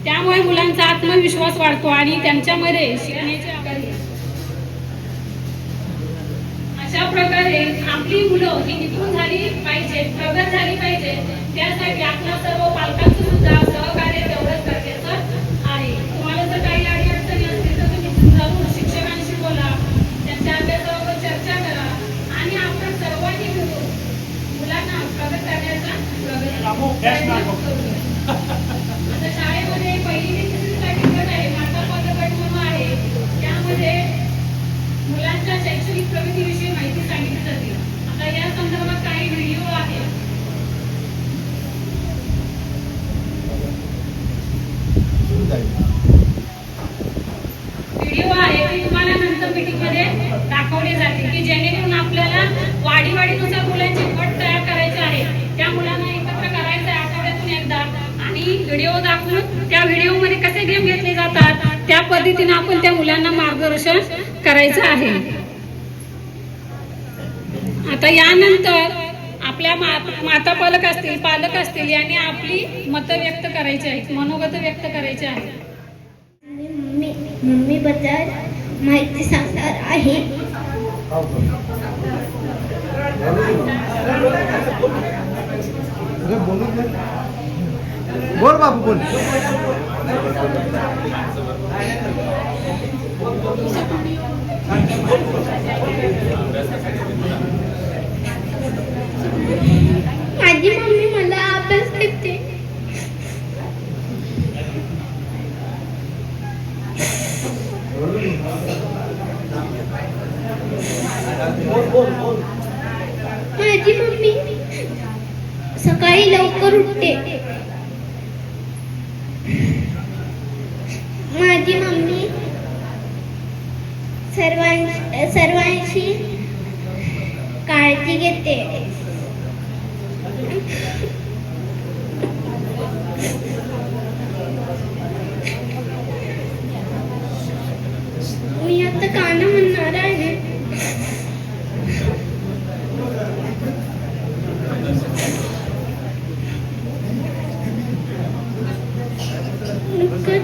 Speaker 9: त्यामुळे मुलांचा आत्मविश्वास वाढतो आणि त्यांच्यामध्ये शिकण्याची आकांक्षा. अशा प्रकारे आपली मुलं ही निपुण झाली पाहिजे, प्रगत झाली पाहिजे. त्यासाठी आपल्या सर्व पालकांचं सुद्धा सहकार्य तेवढंच गरजेचं आहे. तुम्हाला जर काही अडचणी असतील तर तुम्ही जाऊन शिक्षकांशी बोला, त्यांच्या अभ्यासावर चर्चा करा आणि आपण सर्वांनी मिळून मुलांना प्रगत करण्याचा आता शाळेमध्ये पहिली ते तिसरीसाठी गट आहे, माता पालक गट म्हणून आहे. त्यामध्ये मुलांच्या शैक्षणिक प्रगतीविषयी माहिती सांगितली जाते. आता या संदर्भात काही व्हिडिओ आहेत. ते तुम्हाला नंतर मीटिंगमध्ये दाखवले जाते की जेणेकरून आपल्याला वाढीनुसार मुलांचे गट तयार करायचे आहे. त्या मुलांना एकत्र करायचं आहे आठवड्यातून एकदा आणि व्हिडिओ दाखवून त्या व्हिडिओमध्ये कसे गेम घेतले जातात त्या पद्धतीने आपण त्या मुलांना मार्गदर्शन करायचं आहे. आता यानंतर आपल्या माता पालक असतील यांनी आपली मतं व्यक्त करायची आहेत, मनोगत व्यक्त करायचे आहेत.
Speaker 10: मम्मी बद्दल माहिती सांगणार आहे.
Speaker 1: बोल बाबू बोल.
Speaker 10: माझी मम्मी मला अभ्यास देते. माझी मम्मी सकाळी लवकर उठते. माझी मम्मी सर्वांची काळजी घेते. मी आता गाणं म्हणणार आहे.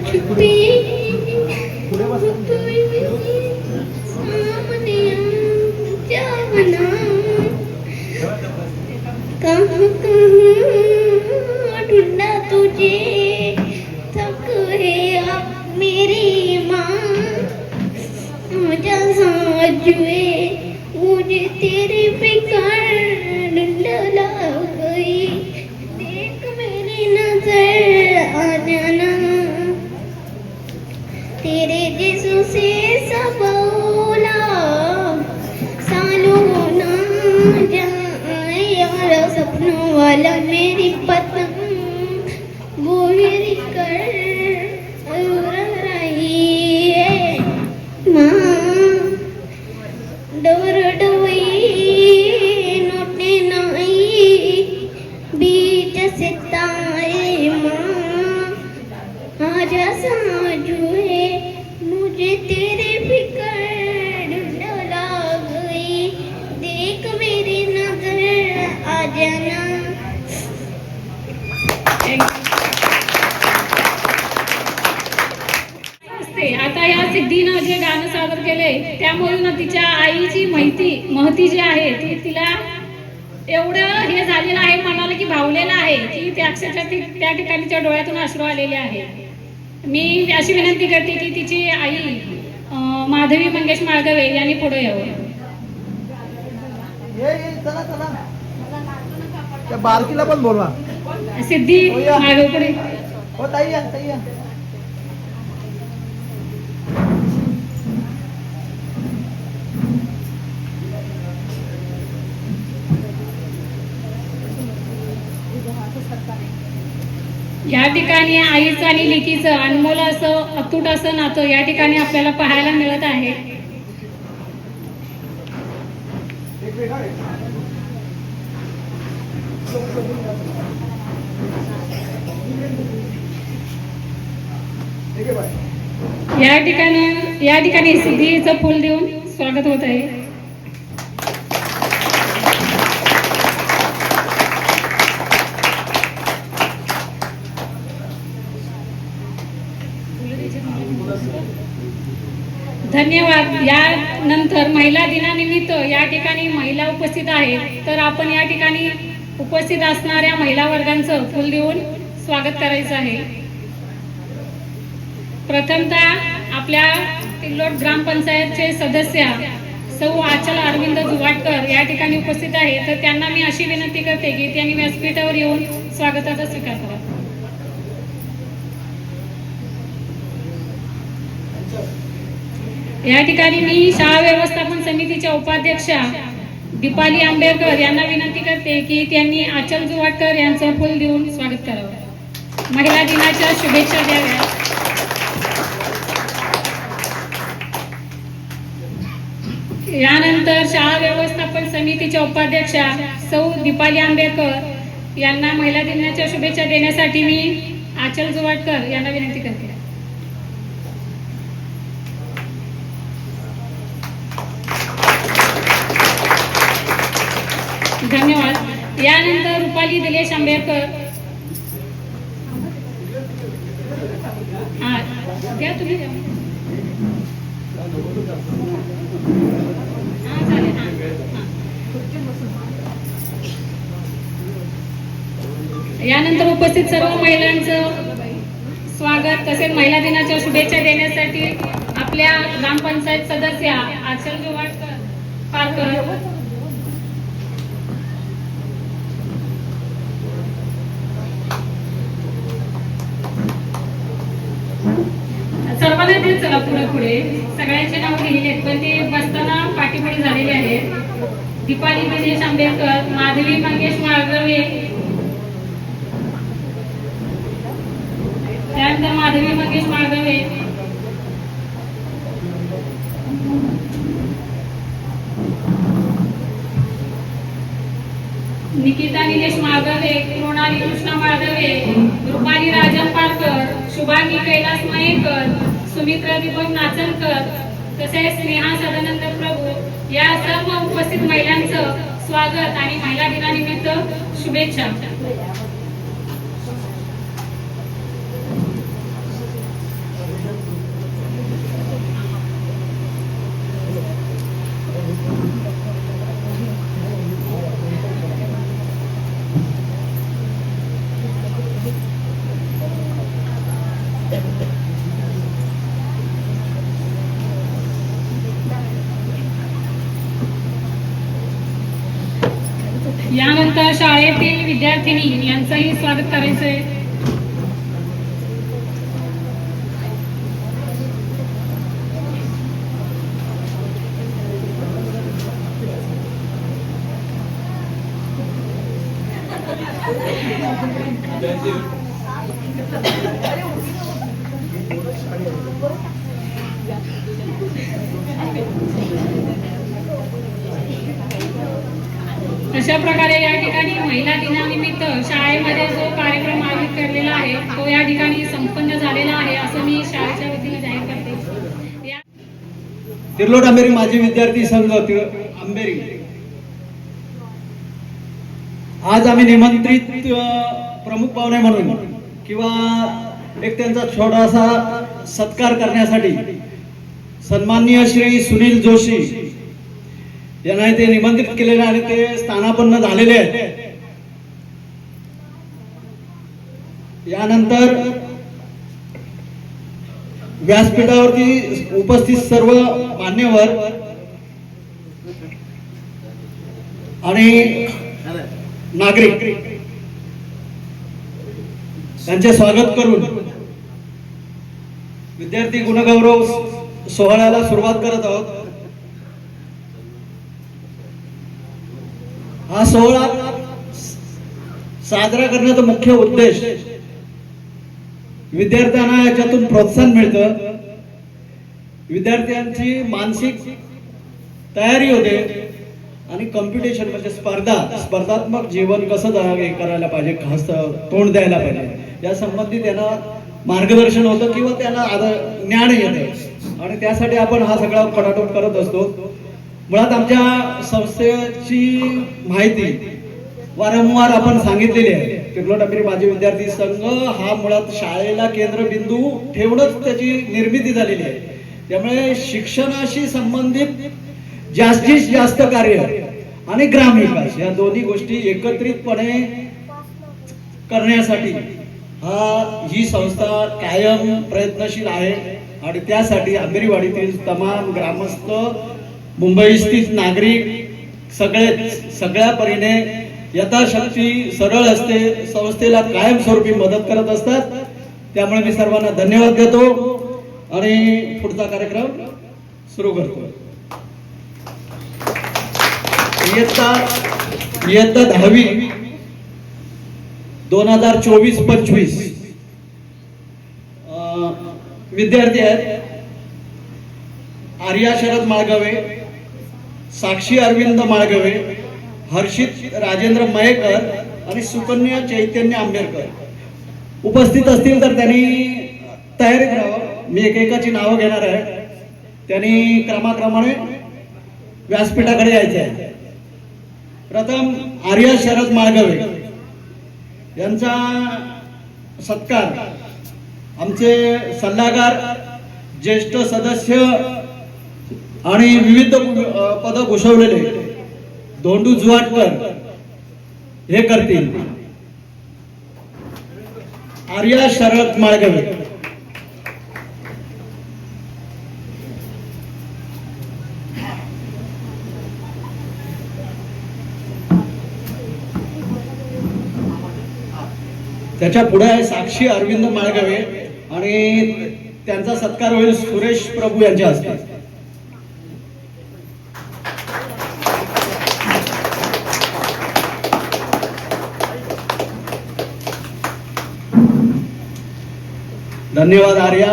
Speaker 10: छुपी ढूंढा तुझे थक है मेरी माँ जुए मुझे तेरे फिकर ढूंढ गई. देख मेरी नजर आना तेरे जैसों से सब सालों ना जाए यार सपनों वाला मेरी पतंग गोरी कर रही है माँ. डोर डोई नोटे नाई बीच से ताए माँ आजा साजुए
Speaker 9: तिच्या आईची महती जी आहे ती तिला एवढं हे झालेलं आहे, मनाला की भावलेलं आहे की त्या अक्षरशः त्या ठिकाणी तिच्या डोळ्यातून अश्रू आलेले आहे. मी अशी विनंती करते की तिची आई माधवी मंगेश माळगवे यांनी पुढे यावं.
Speaker 1: चला चला, त्या बारकीला पण बोलवा.
Speaker 9: सिद्धी माळगवे पुढे.
Speaker 1: हो ताई या, ताई या.
Speaker 9: या ठिकाणी आईचं आणि लेकीचं अनमोल असं अतूट असं नातं या ठिकाणी आपल्याला पाहायला मिळत आहे. या ठिकाणी सिद्धीचं फूल देऊन स्वागत होत आहे. धन्यवाद. यानंतर महिला दिनानिमित्त या ठिकाणी महिला उपस्थित आहेत, तर आपण या ठिकाणी उपस्थित असणाऱ्या महिला वर्गांचं फूल देऊन स्वागत करायचं आहे. प्रथमतः आपल्या तिल्लोट ग्रामपंचायतचे सदस्य सौ आचल अरविंद जुवाटकर या ठिकाणी उपस्थित आहेत, तर त्यांना मी अशी विनंती करते की त्यांनी व्यासपीठावर येऊन स्वागताचा स्वीकार करा. या ठिकाणी मी शाळा व्यवस्थापन समितीच्या उपाध्यक्षा दीपाली आंबेडकर यांना विनंती करते की त्यांनी आचल जुवाटकर यांचं फूल देऊन स्वागत करावं. महिला दिनाच्या शुभेच्छा द्याव्या. यानंतर शाळा व्यवस्थापन समितीच्या उपाध्यक्षा सौ दीपाली आंबेडकर यांना महिला दिनाच्या शुभेच्छा देण्यासाठी मी आचल जुवाटकर यांना विनंती करते. धन्यवाद. यानंतर रुपाली दिलेश आंबेडकर द्या तुम्ही द्या. यानंतर उपस्थित सर्व महिलांचं स्वागत तसेच महिला दिनाच्या शुभेच्छा देण्यासाठी आपल्या ग्रामपंचायत सदस्य आचल जुवाटकर पारकर सर्वांना देत चला पुढे सगळ्यांचे नाव लिहिले पण ते बसताना पाठीपुढे झालेले आहेत. दीपाली दिनेश आंबेडकर, माधवी मंगेश माळगवे, त्यानंतर माधवी मंगेश माळगवे, निकिता निलेश माळगवे, कृणाली कृष्णा माळगवे, रुपाली राजन पारकर, शुभांगी कैलास मयेकर, सुमित्रा दीपक नाचनकर तसेच स्नेहा सदानंद प्रभू या सर्व उपस्थित महिलांचं स्वागत आणि महिला दिनानिमित्त शुभेच्छा. यानंतर शाळेतील विद्यार्थिनी यांचंही स्वागत करायचंय. अशा प्रकारे या ठिकाणी महिला दिनानिमित्त शाळेमध्ये जो कार्यक्रम आयोजित केलेला आहे तो या ठिकाणी संपन्न झालेला आहे असं मी शाळेच्या वतीने जाहीर करते.
Speaker 11: तिर्लोट आंबेरी माजी विद्यार्थी संघ आंबेरी आज आम्ही निमंत्रित प्रमुख पाहुणे म्हणून किंवा एक त्यांचा छोटासा सत्कार करण्यासाठी सन्माननीय श्री सुनील जोशी यांना इथे निमंत्रित केलेले आणि ते स्थानापन्न झालेले आहेत. यानंतर व्यासपीठावरती उपस्थित सर्व मान्यवर आणि नागरिक त्यांचे स्वागत करून विद्यार्थी गुणगौरव सोहळ्याला सुरुवात करत आहोत. हा सोहळा साजरा करण्याचा मुख्य उद्देश विद्यार्थ्यांना याच्यातून प्रोत्साहन मिळतं, विद्यार्थ्यांची मानसिक तयारी होते आणि कॉम्पिटिशन म्हणजे स्पर्धात्मक जीवन कसं करायला पाहिजे, कसं तोंड द्यायला पाहिजे या संबंधी त्यांना मार्गदर्शन होतं किंवा त्यांना ज्ञान येतं आणि त्यासाठी आपण हा सगळा खटाटोप करत असतो. मुळात आमच्या संस्थेची माहिती वारंवार आपण सांगितलेली आहे. तिर्लोट अंबेरी माजी विद्यार्थी संघ हा मुळात शाळेला केंद्रबिंदू ठेवूनच त्याची निर्मिती झालेली आहे. त्यामुळे शिक्षणाशी संबंधित जास्तीत जास्त कार्य आणि ग्रामविकास या दोन्ही गोष्टी एकत्रितपणे करण्यासाठी ही संस्था कायम प्रयत्नशील आहे आणि त्यासाठी अंबेरीवाडीतील तमाम ग्रामस्थ, मुंबई स्थित नागरिक सगळ्या परीने यथाशक्ती सरळ असते संस्थेला कायमस्वरूपी मदत करत असतात. त्यामुळे मी सर्वांना धन्यवाद देतो आणि पुढचा कार्यक्रम सुरू करतो. इयत्ता 10वी 2024-25 विद्यार्थी आहेत. आर्या शरद माळगवे, साक्षी अरविंद माळगवे, हर्षित राजेंद्र मयेकर आणि सुकन्या चैतन्य आंबेडकर उपस्थित असतील तर त्यांनी तयारीत राहावं. मी एकेकाची नावं घेणार आहे. त्यांनी क्रमाक्रमाने व्यासपीठाकडे यायचे आहे. प्रथम आर्या शरद माळगवे यांचा सत्कार आमचे सल्लागार, ज्येष्ठ सदस्य आणि विविध पद भूषवलेले धोंडू जुवाटकर हे करतील. आर्या शरद माळगवे. त्याच्या पुढे आहे साक्षी अरविंद माळगवे आणि त्यांचा सत्कार होईल सुरेश प्रभू यांच्या हस्ते. धन्यवाद आर्या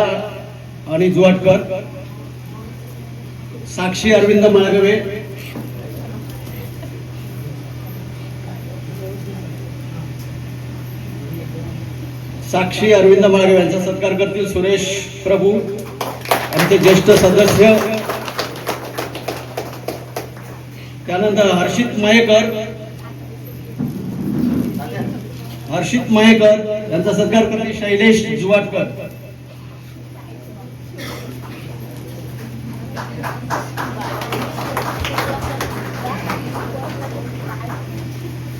Speaker 11: आणि जुवाटकर. साक्षी अरविंद माळगवे. साक्षी अरविंद माळगवे यांचा सत्कार करतील सुरेश प्रभू आमचे ज्येष्ठ सदस्य. त्यानंतर हर्षित मयेकर यांचा सत्कार करतील शैलेश जुवाटकर.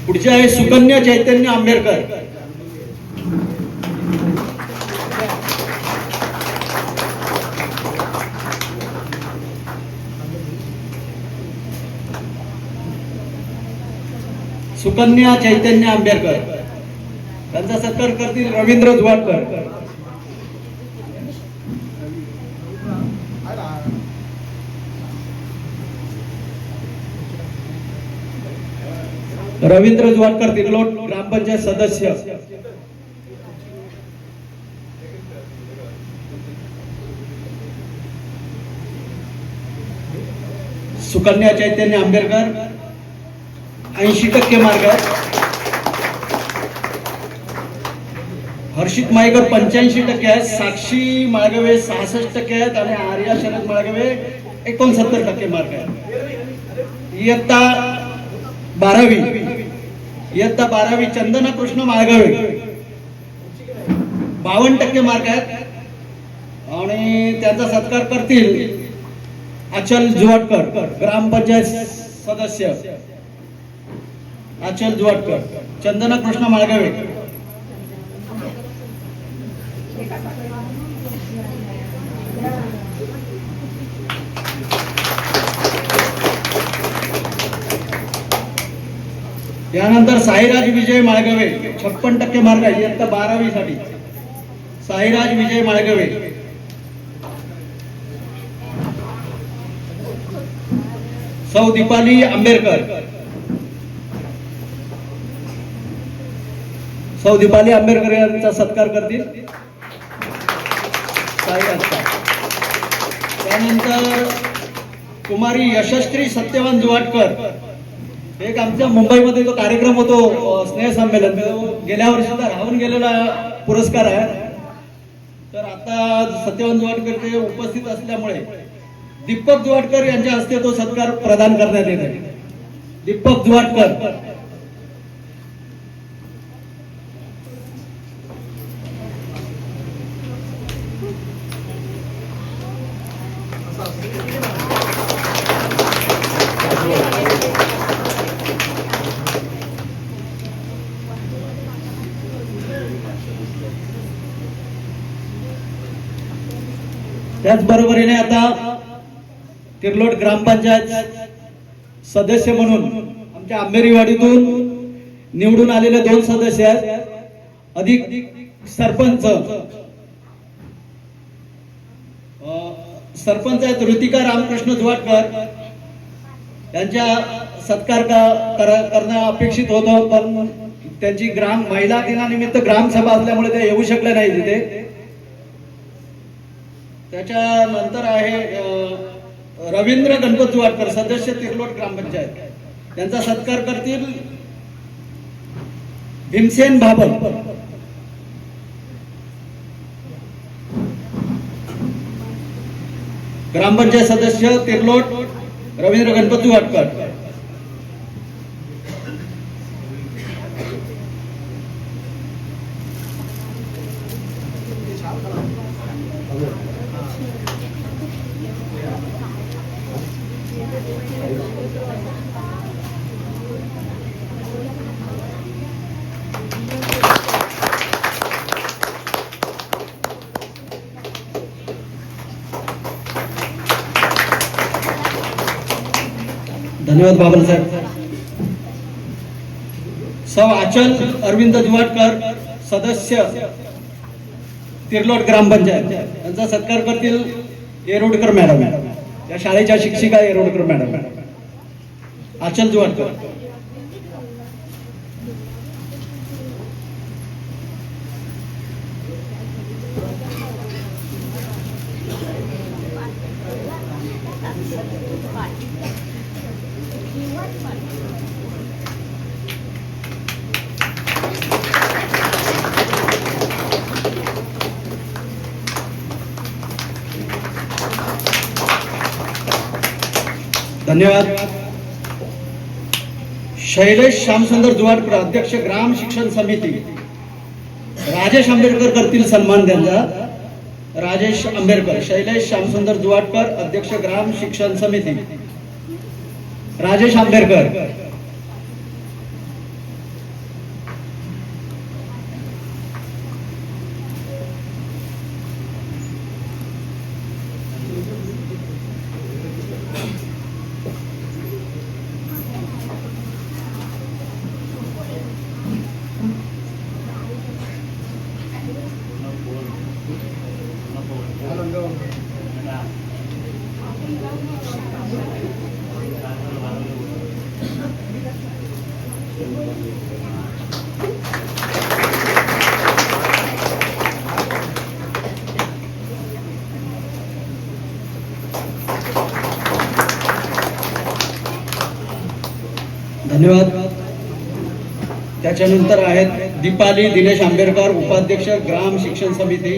Speaker 11: पुढचे आहे सुकन्या चैतन्य आंबेडकर. सुकन्या चैतन्य आंबेडकर त्यांचा सत्कार करतील रवींद्र जुवाटकर. रवींद्र जुवाटकर तिर्लोट ग्रामपंचायत सदस्य. सुकन्या चैतन्य आंबेडकर 80% मार्क आहेत. हर्षित मयेकर 85% आहेत. साक्षी माळगवे 66% आहेत आणि आर्या शरद माळगवे 69% मार्क आहेत. इयत्ता 12वी चंदना कृष्ण माळगवे 52% मार्क आहेत आणि त्यांचा सत्कार करतील अचल जुवाटकर ग्रामपंचायत सदस्य आचल जुवाटकर, चंदना कृष्ण माळगावे, यानंतर साईराज विजय माळगावे 56% मार्क आहे इयत्ता 12वी साठी. साईराज विजय माळगावे. सौ दीपाली आंबेडकर. सौ दीपाली आंबेडकर यांचा सत्कार करतील साईराजचा. त्यानंतर कुमारी यशस्वी सत्यवान जुवाटकर. एक आमच्या मुंबईमध्ये जो कार्यक्रम होतो स्नेह संमेलन, गेल्या वर्षी सुद्धा राहून गेलेला पुरस्कार आहे. तर आता सत्यवान जुवाटकर ते उपस्थित असल्यामुळे दीपक जुवाटकर यांच्या हस्ते तो सत्कार प्रदान करण्यात येत आहे. दीपक जुवाटकर. त्याचबरोबरीने आता तिर्लोट ग्रामपंचायत सदस्य म्हणून आमच्या आंबेरीवाडीतून निवडून आलेले 2 सदस्य आहेत. अधिक सरपंच आहेत ऋतिका रामकृष्ण जुवाटकर. यांच्या सत्कार करणं अपेक्षित होतं, पण त्यांची महिला दिनानिमित्त ग्रामसभा असल्यामुळे ते येऊ शकले नाही तिथे. त्याच्यानंतर आहे रवींद्र गणपत जुवाटकर, सदस्य तिर्लोट ग्रामपंचायत. त्यांचा सत्कार करतील भीमसेन भाबल. ग्रामपंचायत सदस्य तिर्लोट रवींद्र गणपत जुवाटकर. धन्यवाद बाबल साहेब. सौ आचल अरविंद जुवाटकर, सदस्य तिर्लोट ग्रामपंचायत. यांचा सत्कार करतील येरोडकर मॅडम. या शाळेच्या शिक्षिका येरोडकर मॅडम. आचल जुवाटकर. धन्यवाद. शैलेश श्यामसुंदर जुवाटकर, अध्यक्ष ग्राम शिक्षण समिती. राजेश आंबेडकर करतील सन्मान त्यांचा. राजेश आंबेडकर. शैलेश श्यामसुंदर जुवाटकर, अध्यक्ष ग्राम शिक्षण समिती. राजेश आंबेडकर. धन्यवाद. त्याच्यानंतर आहेत दीपाली दिनेश आंबेडकर, उपाध्यक्ष ग्राम शिक्षण समिती.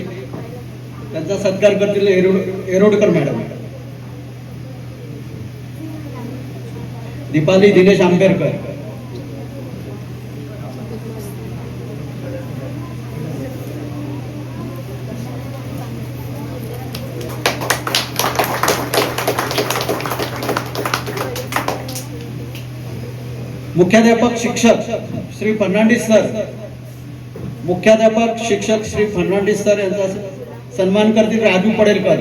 Speaker 11: त्यांचा सत्कार करतील येरोडकर मॅडम. दीपाली दिनेश आंबेडकर. मुख्याध्यापक शिक्षक श्री फर्नांडिस सर, मुख्याध्यापक शिक्षक श्री फर्नांडिस सर यांचा सन्मान करतील राजू पडेलकर.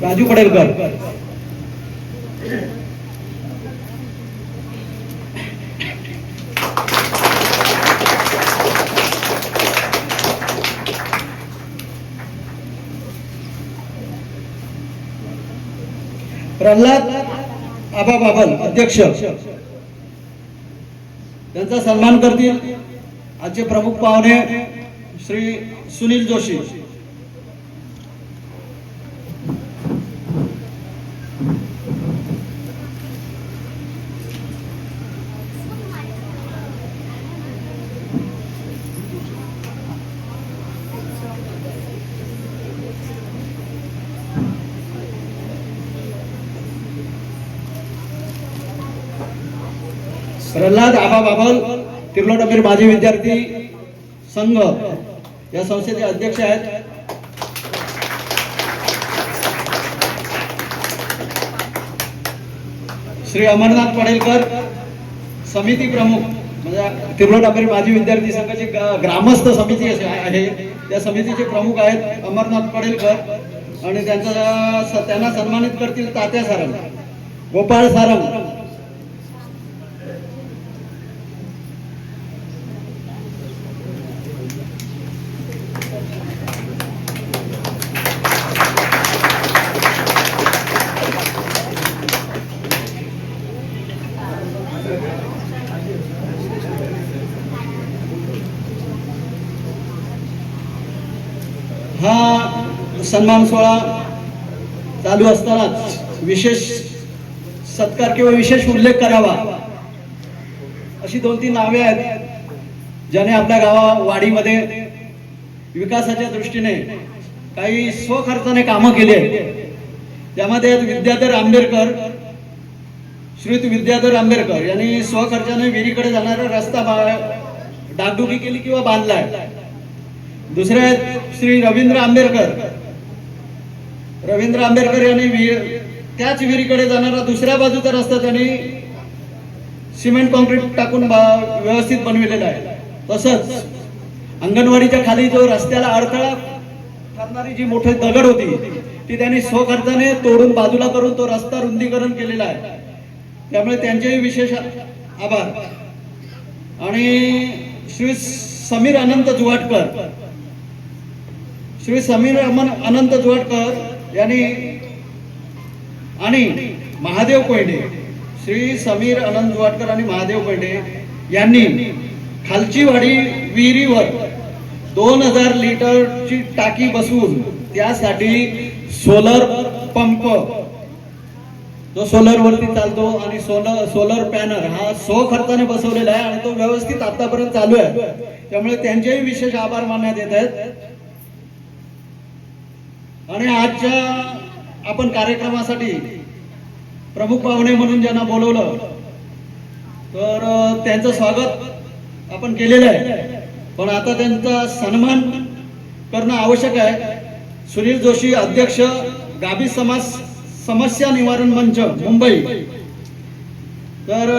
Speaker 11: राजू पडेलकर. प्रल्हाद आबा बाबल अध्यक्ष, त्यांचा सन्मान करतील आजचे प्रमुख पाहुणे श्री सुनील जोशी. प्रल्हाद आबा बाबल तिर्लोट अंबेरी माजी विद्यार्थी संघ या संस्थेचे अध्यक्ष आहेत. श्री अमरनाथ पडेलकर समिती प्रमुख, म्हणजे तिर्लोट अंबेरी माजी विद्यार्थी संघाची ग्रामस्थ समिती आहे, त्या समितीचे प्रमुख आहेत अमरनाथ पडेलकर. आणि त्यांना सन्मानित करतील तात्या सारंग, गोपाळ सारंग. हा सन्मान सोहळा चालू असतानाच विशेष सत्कार किंवा विशेष उल्लेख करावा अशी 2-3 नावे आहेत ज्याने आपल्या वाडीमध्ये विकासाच्या दृष्टीने काही स्वखर्चाने कामं केली आहेत. त्यामध्ये विद्याधर आंबेडकर, श्रीयुत विद्याधर आंबेडकर यांनी स्वखर्चाने विहिरीकडे जाणारा रस्ता डागडुगी केली किंवा बांधलाय. दुसरे आहेत श्री रवींद्र आंबेडकर. रवींद्र आंबेडकर यांनी त्याच विहिरीकडे जाणारा दुसऱ्या बाजूचा रस्ता त्यांनी सिमेंट कॉन्क्रीट टाकून व्यवस्थित बनविलेला आहे. तसंच अंगणवाडीच्या खाली जो रस्त्याला अडथळा ठरणारी जी मोठी दगड होती ती त्यांनी स्वखर्चाने तोडून बाजूला करून तो रस्ता रुंदीकरण केलेला आहे. त्यामुळे त्यांचेही विशेष आभार. आणि श्री समीर अनंत जुवाटकर, श्री समीर अनंत जुवाटकर यांनी आणि महादेव कोयडे, श्री समीर अनंत जुवाटकर आणि महादेव कोयडे यांनी खालची वाडी विहिरीवर 2000 लिटरची टाकी बसवून त्यासाठी सोलर पंप जो सोलर वरती चालतो आणि सोलर पॅनल हा स्वखर्चाने बसवलेला आहे आणि तो व्यवस्थित आतापर्यंत चालू आहे. त्यामुळे त्यांचेही विशेष आभार मानण्यात येत आहेत. आणि आजच्या आपण कार्यक्रमासाठी प्रमुख पाहुणे म्हणून ज्यांना बोलवलं तर त्यांचं स्वागत आपण केलेलं आहे, पण आता त्यांचा सन्मान करणं आवश्यक आहे. सुनील जोशी अध्यक्ष, गाभी समाज समस्या निवारण मंच मुंबई, तर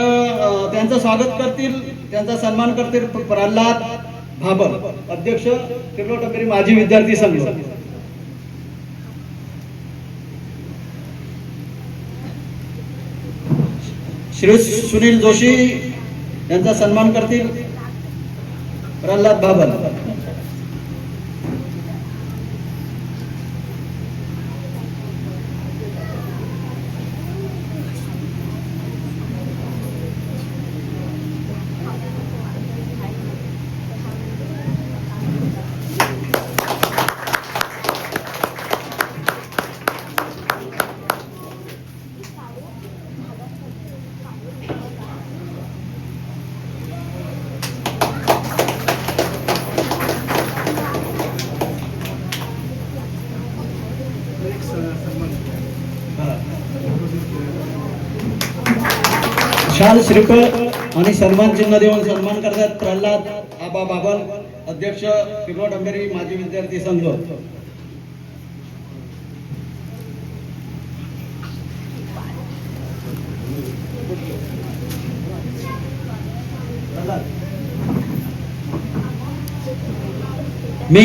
Speaker 11: त्यांचं स्वागत करतील, त्यांचा सन्मान करतील प्रल्हाद भाबर अध्यक्ष तिर्लोट अंबेरी माजी विद्यार्थी संघ. श्री सुनील जोशी यांचा सन्मान करतील प्रल्हाद भाबर. शाल श्रीफळ आणि सन्मान चिन्ह देऊन सन्मान करतात प्रल्हाद आबा बाबल अध्यक्ष तिर्लोट अंबेरी माजी विद्यार्थी संघ. मी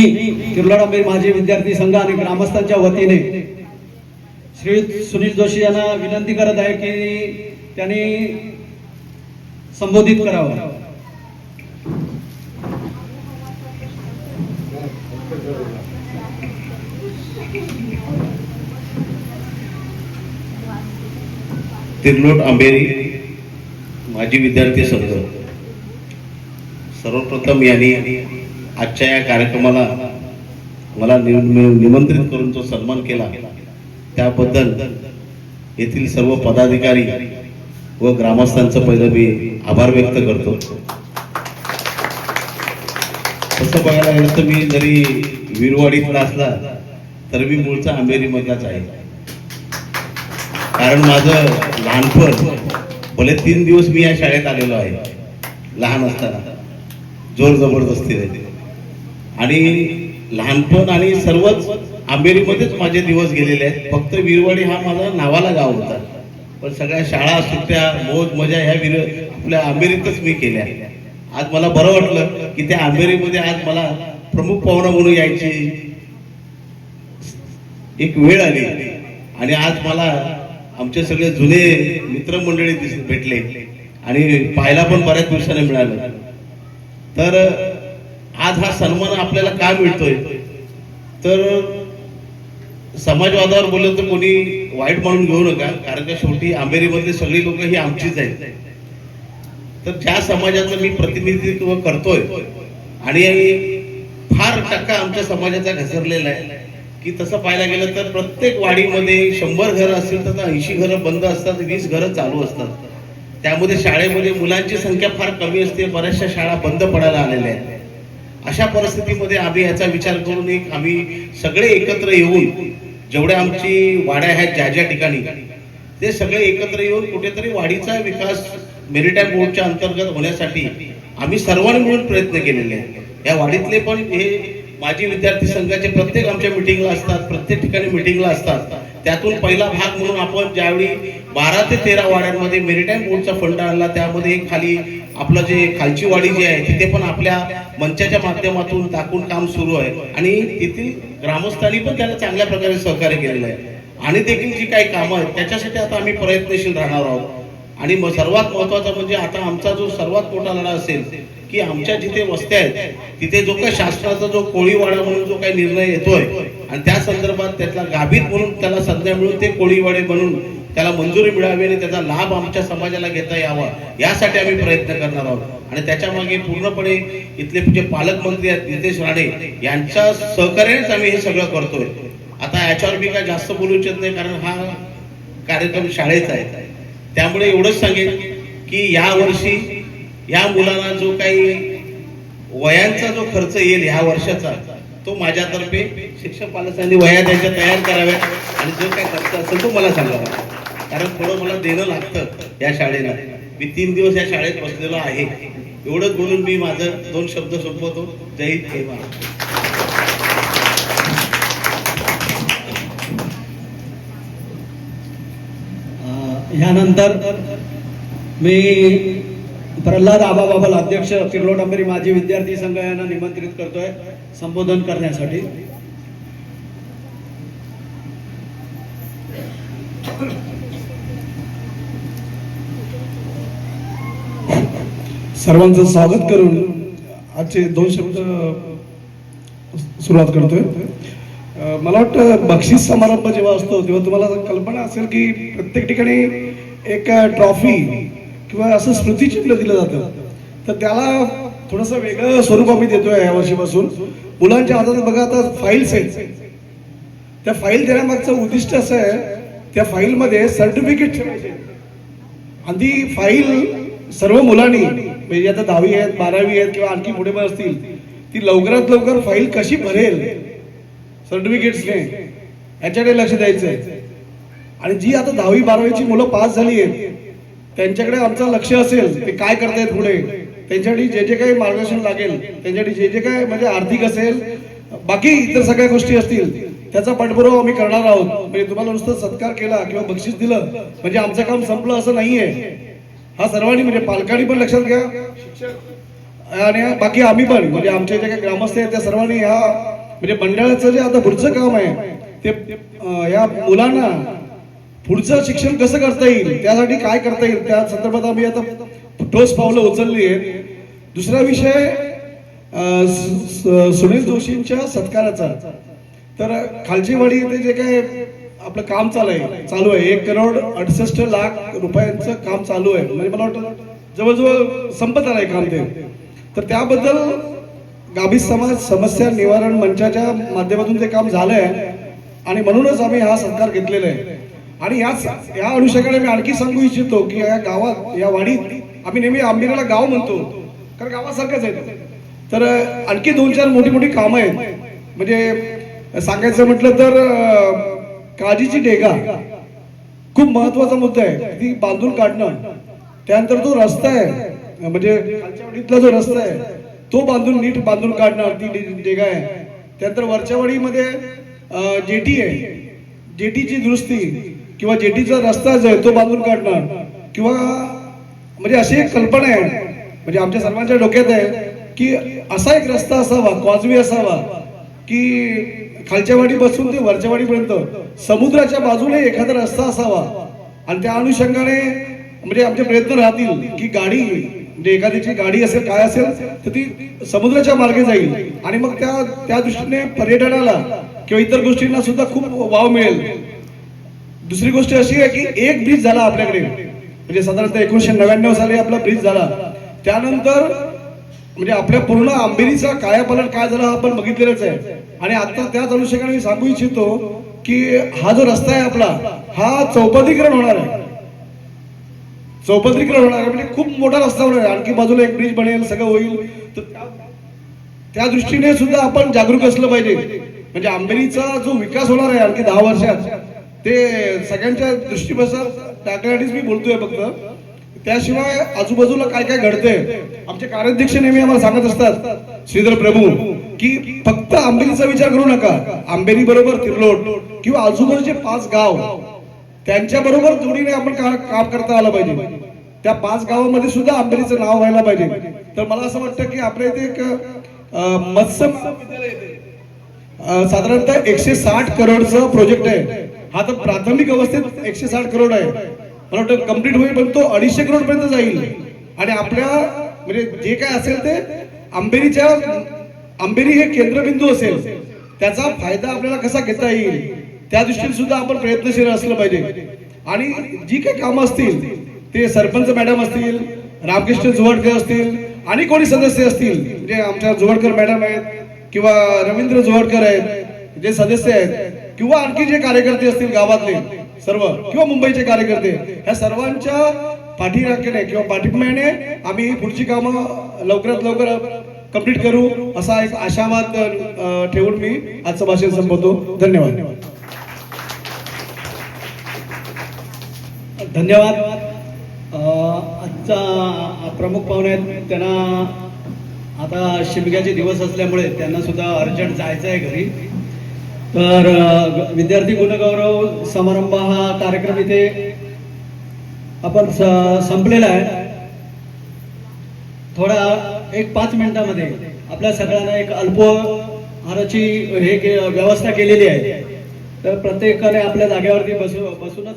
Speaker 11: तिर्लोट आंबेरी माजी विद्यार्थी संघ आणि ग्रामस्थांच्या वतीने श्री सुनील जोशी यांना विनंती करत आहे की त्यांनी संबोधित करावं.
Speaker 12: तिर्लोट आंबेरी माजी विद्यार्थी संघ, सर्वप्रथम यांनी आजच्या या कार्यक्रमाला मला निमंत्रित करून जो सन्मान केला त्याबद्दल येथील सर्व पदाधिकारी व ग्रामस्थांचं पहिलं मी आभार व्यक्त करतो. तसं बघायला गेलं तर मी जरी वीरवाडीतला असला तर मी मूळचा आंबेरीमधलाच आहे. कारण माझं लहानपण भले 3 दिवस मी या शाळेत आलेलो आहे लहान असताना जोर जबरदस्तीने, आणि लहानपण आणि सर्वच आंबेरीमध्येच माझे दिवस गेलेले आहेत. फक्त वीरवाडी हा माझा नावाला गाव होता, पण सगळ्या शाळा सुट्ट्या मोज मजा ह्या आपल्या आंबेरीतच मी केल्या. आज मला बरं वाटलं की त्या आंबेरीमध्ये आज मला प्रमुख पाहुणा म्हणून यायची एक वेळ आली, आणि आज मला आमचे सगळे जुने मित्रमंडळी भेटले आणि पाहायला पण बऱ्याच दिवसाने मिळालं. तर आज हा सन्मान आपल्याला का मिळतोय, तर समाजवादावर बोललं तर कोणी वाईट म्हणून घेऊ नका, कारण का शेवटी आंबेरीमधली सगळी लोक ही आमचीच आहेत. तर ज्या समाजाचं मी प्रतिनिधित्व करतोय आणि फार टक्का आमच्या समाजाचा घसरलेला आहे की तसं पाहायला गेलं तर प्रत्येक वाडीमध्ये 100 घरं असतील तर 80 घरं बंद असतात, 20 घरं चालू असतात. त्यामध्ये शाळेमध्ये मुलांची संख्या फार कमी असते, बऱ्याचशा शाळा बंद पडायला आलेल्या आहेत. अशा परिस्थितीमध्ये आम्ही याचा विचार करून आम्ही सगळे एकत्र येऊन जेवढ्या आमची वाड्या आहेत ज्या ज्या ठिकाणी ते सगळे एकत्र येऊन कुठेतरी वाडीचा विकास मेरिटाईम बोर्डच्या अंतर्गत होण्यासाठी आम्ही सर्वांनी मिळून प्रयत्न केलेले आहेत. या वाडीतले पण हे माजी विद्यार्थी संघाचे प्रत्येक आमच्या मिटिंगला असतात, प्रत्येक ठिकाणी मिटिंगला असतात. त्यातून पहिला भाग म्हणून आपण ज्यावेळी 12 ते 13 वाड्यांमध्ये मेरिटाईम बोर्डचा फंड आणला, त्यामध्ये खाली आपलं जे खालची वाडी जी आहे तिथे पण आपल्या मंचाच्या माध्यमातून टाकून काम सुरू आहे आणि तेथील ग्रामस्थांनी पण त्याला चांगल्या प्रकारे सहकार्य केलेलं आहे. आणि देखील जी काही कामं आहेत त्याच्यासाठी आता आम्ही प्रयत्नशील राहणार आहोत. आणि सर्वात महत्वाचं म्हणजे आता आमचा जो सर्वात मोठा लढा असेल की आमच्या जिथे वस्त्या आहेत तिथे जो काही शासनाचा जो कोळीवाडा म्हणून जो काही निर्णय येतोय आणि त्या संदर्भात त्यातला गाभीत म्हणून त्याला संज्ञा मिळून ते कोळीवाडे म्हणून त्याला मंजुरी मिळावी आणि त्याचा लाभ आमच्या समाजाला घेता यावा यासाठी आम्ही प्रयत्न करणार आहोत. आणि त्याच्या मागे पूर्णपणे इथले जे पालकमंत्री आहेत नितेश राणे यांच्या सहकार्यानेच आम्ही हे सगळं करतोय. आता याच्यावर मी काय जास्त बोलू इच्छित नाही, कारण हा कार्यक्रम शाळेचा आहे. त्यामुळे एवढंच सांगेन की या वर्षी या मुलांना जो काही वयांचा जो खर्च येईल ह्या वर्षाचा तो माझ्यातर्फे शिक्षक पालकांनी वया त्यांच्या तयार कराव्या आणि जो काही खर्च असेल तो मला सांगावा, कारण थोडं मला देणं लागतं या शाळेला. मी 3 दिवस या शाळेत बसलेलो आहे. एवढंच बोलून मी माझं 2 शब्द संपवतो. जय हिंद जय महाराष्ट्र.
Speaker 11: यानंतर मी प्रल्हाद आबा बाबल अध्यक्ष तिर्लोट आंबेरी माजी विद्यार्थी संघ यांना निमंत्रित करतोय संबोधन करण्यासाठी.
Speaker 2: सर्वांचं स्वागत करून आजचे 2 शब्द सुरुवात करतोय. मला वाटतं बक्षीस समारंभ जेव्हा असतो तेव्हा तुम्हाला कल्पना असेल की प्रत्येक ठिकाणी एक ट्रॉफी किंवा असं स्मृतिचिन्ह दिलं जातं. तर त्याला थोडंसं वेगळं स्वरूप आम्ही देतोय या वर्षीपासून. मुलांच्या हातात बघा आता फाईल्स आहेत, त्या फाईल देण्यामागचं उद्दिष्ट असं आहे त्या फाईलमध्ये सर्टिफिकेट ठेवायचे. आणि ती फाईल सर्व मुलांनी म्हणजे आता 10वी आहेत 12वी आहेत किंवा आणखी पुढे पण असतील ती लवकरात लवकर फाईल कशी भरेल सर्टिफिकेट्सने याच्याकडे लक्ष द्यायचं आहे. आणि जी आता 10वी 12वीची मुलं पास झाली आहेत त्यांच्याकडे आमचं लक्ष असेल ते काय करतायत पुढे, त्यांच्यासाठी जे जे काही मार्गदर्शन लागेल, त्यांच्यासाठी जे जे काय म्हणजे आर्थिक असेल बाकी इतर सगळ्या गोष्टी असतील त्याचा पाठपुरावा आम्ही करणार आहोत. म्हणजे तुम्हाला नुसतं सत्कार केला किंवा बक्षीस दिलं म्हणजे आमचं काम संपलं असं नाहीये. हा सर्वांनी म्हणजे पालकांनी पण लक्षात घ्या, शिक्षक आणि बाकी आम्ही पण म्हणजे आमच्या जे काही ग्रामस्थ आहेत त्या सर्वांनी ह्या म्हणजे मंडळाचं जे आता पुढचं काम आहे ते या मुलांना पुढचं शिक्षण कसं करता येईल, त्यासाठी काय करता येईल त्या संदर्भात आम्ही आता ठोस पावलं उचलली आहेत. दुसरा विषय सुनील जोशींच्या सत्काराचा. तर खालचीवाडी इथे जे काय आपलं काम चालू आहे 1,68,00,000 रुपयांचं काम चालू आहे. म्हणजे मला वाटतं जवळजवळ संपत आलंय काम ते. तर त्याबद्दल गाभीस समाज समस्या निवारण मंचाच्या माध्यमातून ते काम झालंय आणि म्हणूनच आम्ही हा सत्कार घेतलेला आहे. आणि या अनुषंगाने मी आणखी सांगू इच्छितो की या गावात या वाडीत आम्ही नेहमी आंबेरीला गाव म्हणतो कारण गावासारखंच आहे. तर आणखी 2-4 मोठी कामं आहेत. म्हणजे सांगायचं म्हटलं तर काजीची डेगा खूप महत्वाचा मुद्दा आहे, ती बांधून काढणं. त्यानंतर जो रस्ता आहे म्हणजे खालच्या वाडीतला जो रस्ता आहे तो नीट बांधून काढणं, ती डेगा आहे. त्यानंतर वरच्या वाडीमध्ये जेटी आहे, जेटीची दुरुस्ती किंवा जेटीचा रस्ता जो आहे तो बांधून काढणं किंवा म्हणजे अशी एक कल्पना आहे म्हणजे आमच्या सर्वांच्या डोक्यात आहे की असा एक रस्ता असावा, कॉजवे असावा की खालच्या वाडीपासून ते वरच्या वाडीपर्यंत समुद्राच्या बाजूने एखादा रस्ता असावा. आणि त्या अनुषंगाने म्हणजे आमचे प्रयत्न राहतील की गाडी म्हणजे एखाद्याची गाडी असेल काय असेल तर ती समुद्राच्या मार्गे जाईल आणि मग त्या दृष्टीने पर्यटनाला किंवा इतर गोष्टींना सुद्धा खूप वाव मिळेल. दुसरी गोष्ट अशी आहे की एक ब्रिज झाला आपल्याकडे म्हणजे साधारणतः 1999 साली आपला ब्रिज झाला. त्यानंतर म्हणजे आपल्या पूर्ण आंबेरीचा कायापालट काय झाला आपण बघितलेलंच आहे. आणि आता त्याच अनुषंगाने मी सांगू इच्छितो की हा जो रस्ता आहे आपला हा चौपदरीकरण होणार आहे. चौपदरीकरण होणार आहे म्हणजे खूप मोठा रस्ता होणार आहे. आणखी बाजूला एक ब्रिज बनेल, सगळं होईल. तर त्या दृष्टीने सुद्धा आपण जागरूक असलं पाहिजे. म्हणजे आंबेरीचा जो विकास होणार आहे आणखी 10 वर्षात ते सगळ्यांच्या दृष्टीपासून टाकण्यासाठीच मी बोलतोय फक्त. त्याशिवाय आजूबाजूला काय काय घडतंय आमचे कार्याध्यक्ष नेहमी आम्हाला सांगत असतात श्रीधर प्रभू की फक्त आंबेरीचा विचार करू नका, आंबेरी बरोबर तिर्लोट किंवा आजूबाजूचे 5 गाव त्यांच्या बरोबर जोडीने आपण काम करता आलं पाहिजे. त्या 5 गावामध्ये सुद्धा आंबेरीचं नाव व्हायला पाहिजे. तर मला असं वाटतं की आपल्या इथे एक मत्स्य महाविद्यालय साधारणतः 160 करोडचा प्रोजेक्ट आहे. हा तर प्राथमिक अवस्थेत 160 करोड आहे. मला वाटतं कम्प्लीट होईल पण तो 250 करोड पर्यंत जाईल. आणि आपल्या म्हणजे जे काय असेल ते आंबेरी हे केंद्रबिंदू असेल, त्याचा फायदा आपल्याला कसा घेता येईल त्या दृष्टीने सुद्धा आपण प्रयत्नशील असलं पाहिजे. आणि जी काही कामं असतील ते सरपंच मॅडम असतील, रामकृष्ण जुवाडकर असतील आणि कोणी सदस्य असतील म्हणजे आमच्या जुवाडकर मॅडम आहेत किंवा रवींद्र जुवाडकर आहेत जे सदस्य आहेत किंवा आणखी जे कार्यकर्ते असतील गावातले सर्व किंवा मुंबईचे कार्यकर्ते, ह्या सर्वांच्या पाठीराखीने किंवा पाठिंब्याने आम्ही पुढची कामं लवकरात लवकर कंप्लीट करू असा एक आशावाद ठेवून मी आजचं भाषण संपवतो. धन्यवाद.
Speaker 11: धन्यवाद. आजचा प्रमुख पाहुणे आहेत त्यांना आता शिमग्याचे दिवस असल्यामुळे त्यांना सुद्धा अर्जंट जायचं आहे घरी. तर विद्यार्थी गुणगौरव समारंभ हा कार्यक्रम इथे आपण संपलेला आहे. थोडा 1-5 मिनिटांमध्ये आपल्या सगळ्यांना एक अल्पहाराची व्यवस्था केलेली आहे. तर प्रत्येकाने आपल्या जागेवरती बसूनच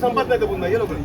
Speaker 2: संपत नाही पुन्हा ये लवकर.